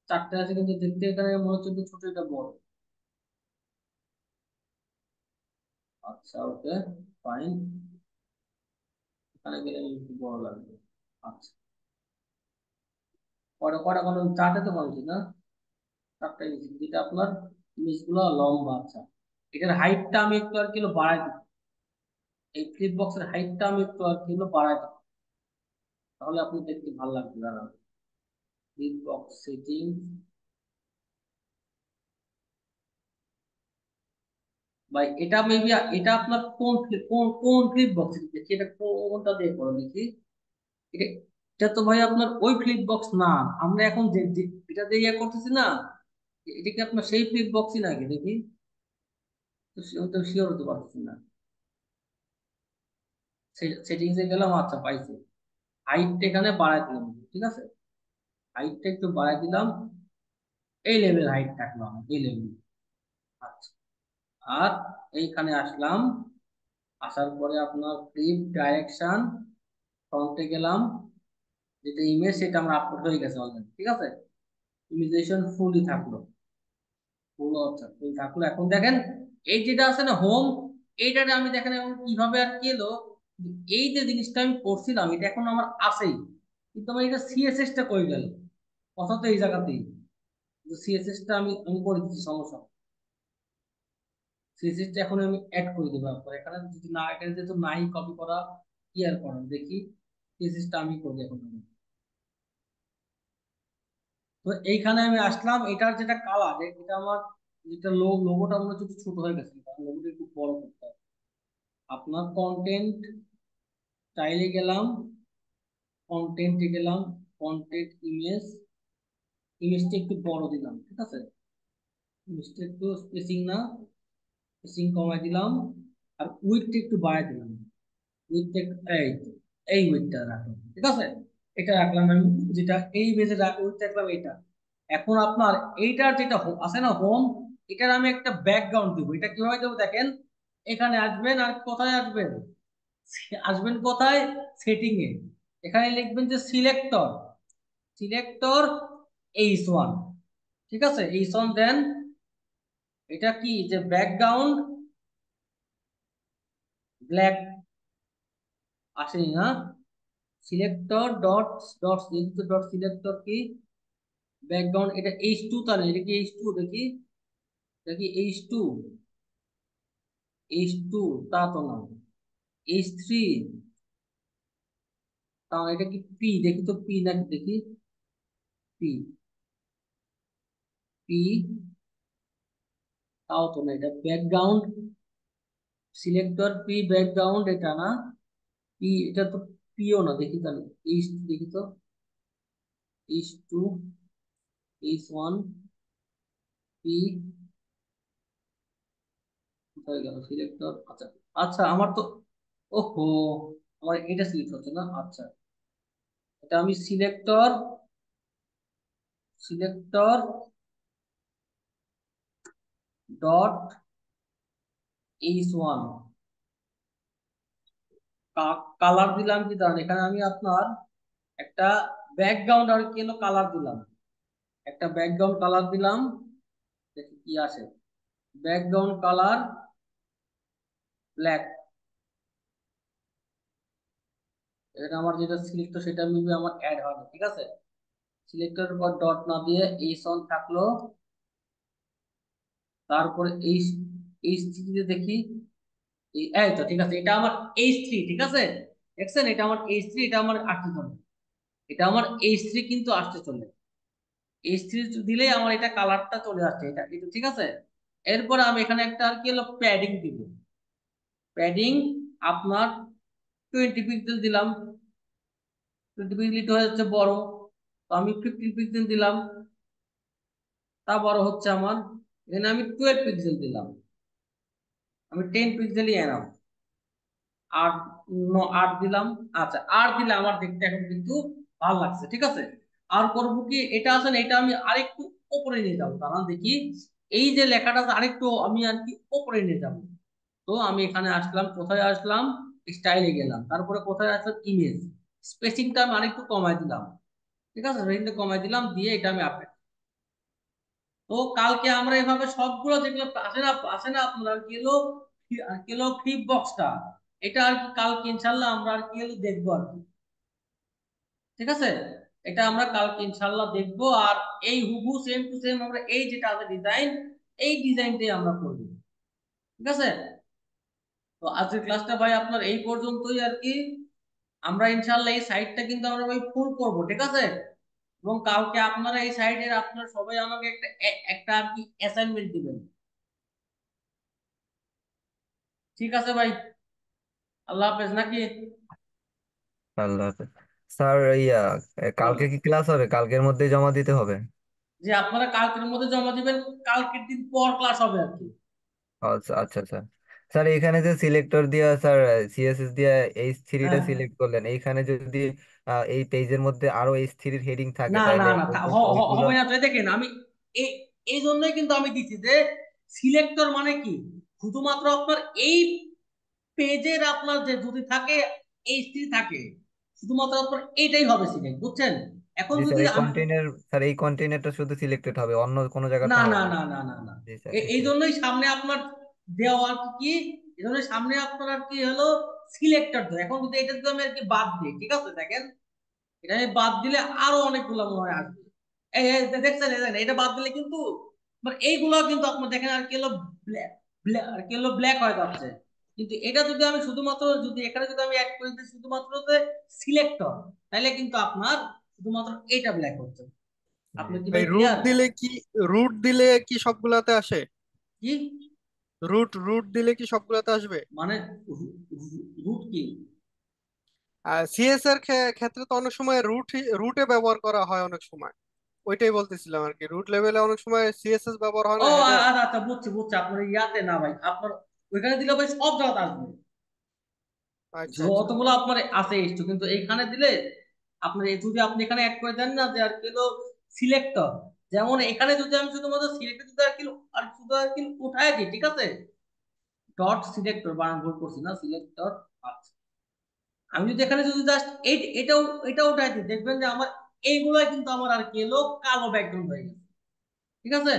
চারটে আছে, কিন্তু দেখতে এখানে মনে হচ্ছে একটু ছোট, এটা বড়। আচ্ছা ওকে, ফাইন, এখানে গেলে একটু বড় লাগবে। আচ্ছা, কটা কটা কোনো চারটে তো বলছি না, চারটাই নিচ্ছি, যেটা আপনার ইমেজ গুলো লম্বা। আচ্ছা, এটার হাইটটা আমি একটু আর কি হলো বাড়াই দিই, এই ফ্লিপ বক্সের হাইটটা আমি একটু আর কি হলো বাড়াই দিই, তাহলে আপনি দেখতে ভালো লাগবে। দাঁড়ান, ফ্লিপ বক্স সেটিং, ভাই এটা মেবি, এটা আপনার কোন কোন কোন ফ্লিপ বক্স দেখি, এটা কোনটা দিয়ে করো দেখি, এটা এটা তো ভাই আপনার ওই ফ্লিপ বক্স না, আমরা এখন এটা দিয়ে ইয়ে করতেছি না, এটা কি আপনার সেই ফ্লিপ বক্সই নাকি দেখি, তো শিওর হতে পারতেছি না। সেটিংসে গেলাম, আচ্ছা পাইছি, হাইটটা এখানে বাড়াই দিলাম, ঠিক আছে, হাইটটা একটু বাড়াই দিলাম, এই লেভেল হাইট রাখলাম, এই লেভেল। আচ্ছা, আর এইখানে আসলাম, আসার পরে আপনার ফ্লিপ ডাইরেকশন, ফ্রন্টে গেলাম, যেটা ইমেজ সেটা আমার আপলোড হয়ে গেছে অলরেডি, ঠিক আছে। ইমিগ্রেশন ফুলই থাকলো, ফুল, আচ্ছা ফুল থাকলো। এখন দেখেন এই যেটা আছে না হোম, এইটাতে আমি দেখেন এখন কিভাবে আর কি এলো, এই যে জিনিসটা আমি করছিলাম এটা এখন আমার আছেই, কিন্তু আমার এটা সিএসএস টা কই গেল, কথা তো এই জায়গাতেই, সিএসএস টা আমি আমি করে দিচ্ছি, সমস্যা, সিএসএস টা এখন আমি অ্যাড করে দেবো আপনার এখানে, যদি না এখানে যেহেতু নাই কপি করা, কি আর করার দেখি, সিএসএস টা আমি করি এখন। তো এইখানে আমি আসলাম, এটার যেটা কালার, এটা আমার যেটা লোগোটা মনে হচ্ছে একটু ছোট হয়ে গেছে, লোগোটা একটু বড় করতে হবে। আপনার কন্টেন্ট স্টাইলে গেলাম, কন্টেন্টে গেলাম, কন্টেন্ট ইমেজ, ইমেজটা একটু বড় দিলাম, ঠিক আছে, ইমেজটা একটু স্পেসিং না, স্পেসিং কমাই দিলাম, আর উইডথটা একটু বাড়াই দিলাম, উইডথটা এই তো, এই উইডথটা রাখলাম, ঠিক আছে, এটা রাখলাম আমি, যেটা এই ইমেজে উইডথ রাখলাম এটা। এখন আপনার এইটার যেটা আছে না হোম, এটার আমি একটা ব্যাকগ্রাউন্ড দিব। এটা কিভাবে দেবো দেখেন, এখানে আসবেন আর কোথায় আসবেন, আসবেন কোথায়, সেটিং এ, এখানে লিখবেন যে সিলেক্টর, সিলেক্টর H1, ঠিক আছে, H1 দেন। এটা কি যে ব্যাকগ্রাউন্ড ব্ল্যাক আসেনি না, সিলেক্টর ডট ডট যেহেতু ডট সিলেক্টর কি ব্যাকগ্রাউন্ড, এটা H2 তাহলে এটা কি H2 দেখি, এটা কি H2, H2 তা তো না, H3, তা এটা কি পি দেখি তো, পি নাকি দেখি, পি, পি তাও তো না, এটা ব্যাকগ্রাউন্ড সিলেক্টর পি ব্যাকগ্রাউন্ড এটা না, পি এটা তো পিও না, দেখি তাহলে H দেখি তো, H2, H1, পি, কোথায় গেল সিলেক্টর, আচ্ছা, আচ্ছা আমার তো, ওহো, আমার এটা সিলেক্ট হচ্ছে না, আচ্ছা, এটা আমি selector, selector dot H1 colour দিলাম কি দাঁড়ান, এখানে আমি আপনার একটা ব্যাকগ্রাউন্ড আর কি হলো কালার দিলাম, একটা ব্যাকগ্রাউন্ড কালার দিলাম, দেখি কি আসে, ব্যাকগ্রাউন্ড কালার ব্ল্যাক, এটা আমার যেটা সিলেক্টর সেটা মিলবে আমার অ্যাড হবে, ঠিক আছে, সিলেক্টর পর ডট না দিয়ে H1 থাকলো, তারপরে H3 দিয়ে দেখি, এই তো ঠিক আছে, এটা আমার H3, ঠিক আছে, দেখছেন এটা আমার H3, এটা আমার আসতে চলে, এটা আমার H3 কিন্তু আসতে চলে, H3 দিলেই আমার এটা কালারটা চলে আসছে, এটা এটা ঠিক আছে। এরপরে আমি এখানে একটা আর কি হলো প্যাডিং দিব, প্যাডিং আপনার 20 পিক্সেল দিলাম, 20 পিক্সেল হয়ে যাচ্ছে বড়, তো আমি 15 পিক্সেল দিলাম, তা বড় হচ্ছে আমার, এখানে আমি 12 পিক্সেল দিলাম, আমি 10 পিক্সেলই এনাম, আট, 8 দিলাম, আচ্ছা 8 দিলে আমার দেখতে এখন কিন্তু ভালো লাগছে, ঠিক আছে। আর করবো কি, এটা আছে না, এটা আমি আরেকটু উপরে নিয়ে যাবো, কারণ দেখি এই যে লেখাটা আছে আরেকটু আমি আর কি উপরে নিয়ে যাবো। তো আমি এখানে আসলাম, কোথায় আসলাম, স্টাইলে গেলাম, তারপরে কোথায় আসলাম, ইমেজ, স্পেসিংটা আমি আরেকটু কমাই দিলাম, ঠিক আছে, রেঞ্জটা কমাই দিলাম, দিয়ে এটা আমি আপডেট। তো কালকে আমরা এভাবে সবগুলো যেগুলো আসে না আপনার আর কি হলো, আর কি হলো ফ্লিপ বক্সটা, এটা আর কি কালকে ইনশাল্লাহ আমরা আর কি হলো দেখবো আর কি, ঠিক আছে, এটা আমরা কালকে ইনশাল্লাহ দেখবো। আর এই হুবহু সেম টু সেম আমরা এই যেটা আছে ডিজাইন, এই ডিজাইনটাই আমরা করবো, ঠিক আছে। তো আজকের ক্লাসটা ভাই আপনার এই পর্যন্তই আর কি, আমরা ইনশাল্লাহ এই সাইটটা কিন্তু আমরা ভাই ফুল করবো, ঠিক আছে, এবং কালকে আপনারা এই সাইডের আপনারা সবাই আমাকে একটা একটা আর কি অ্যাসাইনমেন্ট দিবেন, ঠিক আছে ভাই, আল্লাহ হাফেজ নাকি, আল্লাহ হাফেজ। স্যার ইয়া কালকে বলেন কি ক্লাস হবে? কালকের মধ্যে জমা দিতে হবে? যে আপনারা কালকের মধ্যে জমা দিবেন, কালকের দিন পর ক্লাস হবে আর কি। আচ্ছা আচ্ছা স্যার। স্যার এখানে যে সিলেক্টর দিয়া স্যার সিএসএস দিয়া H3টা হ্যাঁ, সিলেক্ট করলেন, এইখানে যদি এই পেজের মধ্যে আরো H3 হেডিং থাকে না না তাহলে না ওইগুলো। হবে না তো, এই দেখেন আমি এই এই জন্যই কিন্তু আমি দিচ্ছি যে সিলেক্টর মানে কি, শুধুমাত্র আপনার এই পেজের আপনার যে যদি থাকে H3 থাকে, শুধুমাত্র আপনার এইটাই হবে সিলেক্ট, বুঝছেন। এখন জি স্যার, যদি এই আমি, কন্টেইনার স্যার এই কন্টেইনারটা শুধু সিলেক্টেড হবে, অন্য কোনো জায়গাতে না হবে না না। না না না না, জি স্যার, জি এই স্যার। জন্যই সামনে আপনার দেওয়া আর কি, এই জন্য সামনে আপনার আর কি হলো সিলেক্টর দেয়। এখন যদি এটা যদি আমি আর কি বাদ দিই, ঠিক আছে, দেখেন এটা আমি বাদ দিলে আরো অনেকগুলো মনে হয় আসবে, এই দেখছেন, এই দেখেন, এটা বাদ দিলে কিন্তু মানে এইগুলো কিন্তু আপনার দেখেন আর কি হলো ব্ল্যাক, আর কি হলো ব্ল্যাক হয়ে যাচ্ছে। কিন্তু এটা যদি আমি শুধুমাত্র যদি এখানে যদি আমি অ্যাড করে দিই শুধুমাত্র যে সিলেক্টর, তাহলে কিন্তু আপনার শুধুমাত্র এটা ব্ল্যাক হচ্ছে। জি আপনি কি ভাই ভাই রুট ক্লিয়ার? দিলে কি, রুট দিলে কি সবগুলাতে আসে? কি রুট দিলে কি সবগুলাতে আসবে? মানে রুট কি? আর সিএস এর ক্ষেত্রে তো অনেক সময় রুটে ব্যবহার করা হয় অনেক সময়, ওইটাই বলতেছিলাম আর কি, রুট লেভেলে অনেক সময় সিএসএস ব্যবহার হয় ও না হেডার। আচ্ছা আচ্ছা, বুঝছি বুঝছি, আপনার ইয়াতে না ভাই, আপনার ওইখানে দিলে ভাই সব জায়গাতে আসবে, আচ্ছা আচ্ছা। যতগুলো আপনার আছে ইস্যু, কিন্তু এইখানে দিলে আপনার যদি আপনি এখানে অ্যাড করে দেন না যে আর কি হলো সিলেক্টর, যেমন এখানে যদি আমি শুধুমাত্র সিলেক্টর যদি শুধু আর কি উঠায় দিই, ঠিক আছে, ডট সিলেক্টর, বানান ভুল করছি না, সিলেক্টর। আচ্ছা, আমি যদি এখানে যদি জাস্ট এটাও এটাও উঠাই দিই, দেখবেন যে আমার এইগুলাই কিন্তু আমার আর কি এলো কালো ব্যাকগ্রাউন্ড হয়ে গেছে। ঠিক আছে।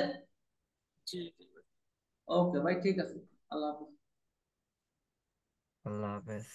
জি জি। ওকে ভাই, ঠিক আছে। আল্লাহ হাফেজ। আল্লাহ হাফেজ।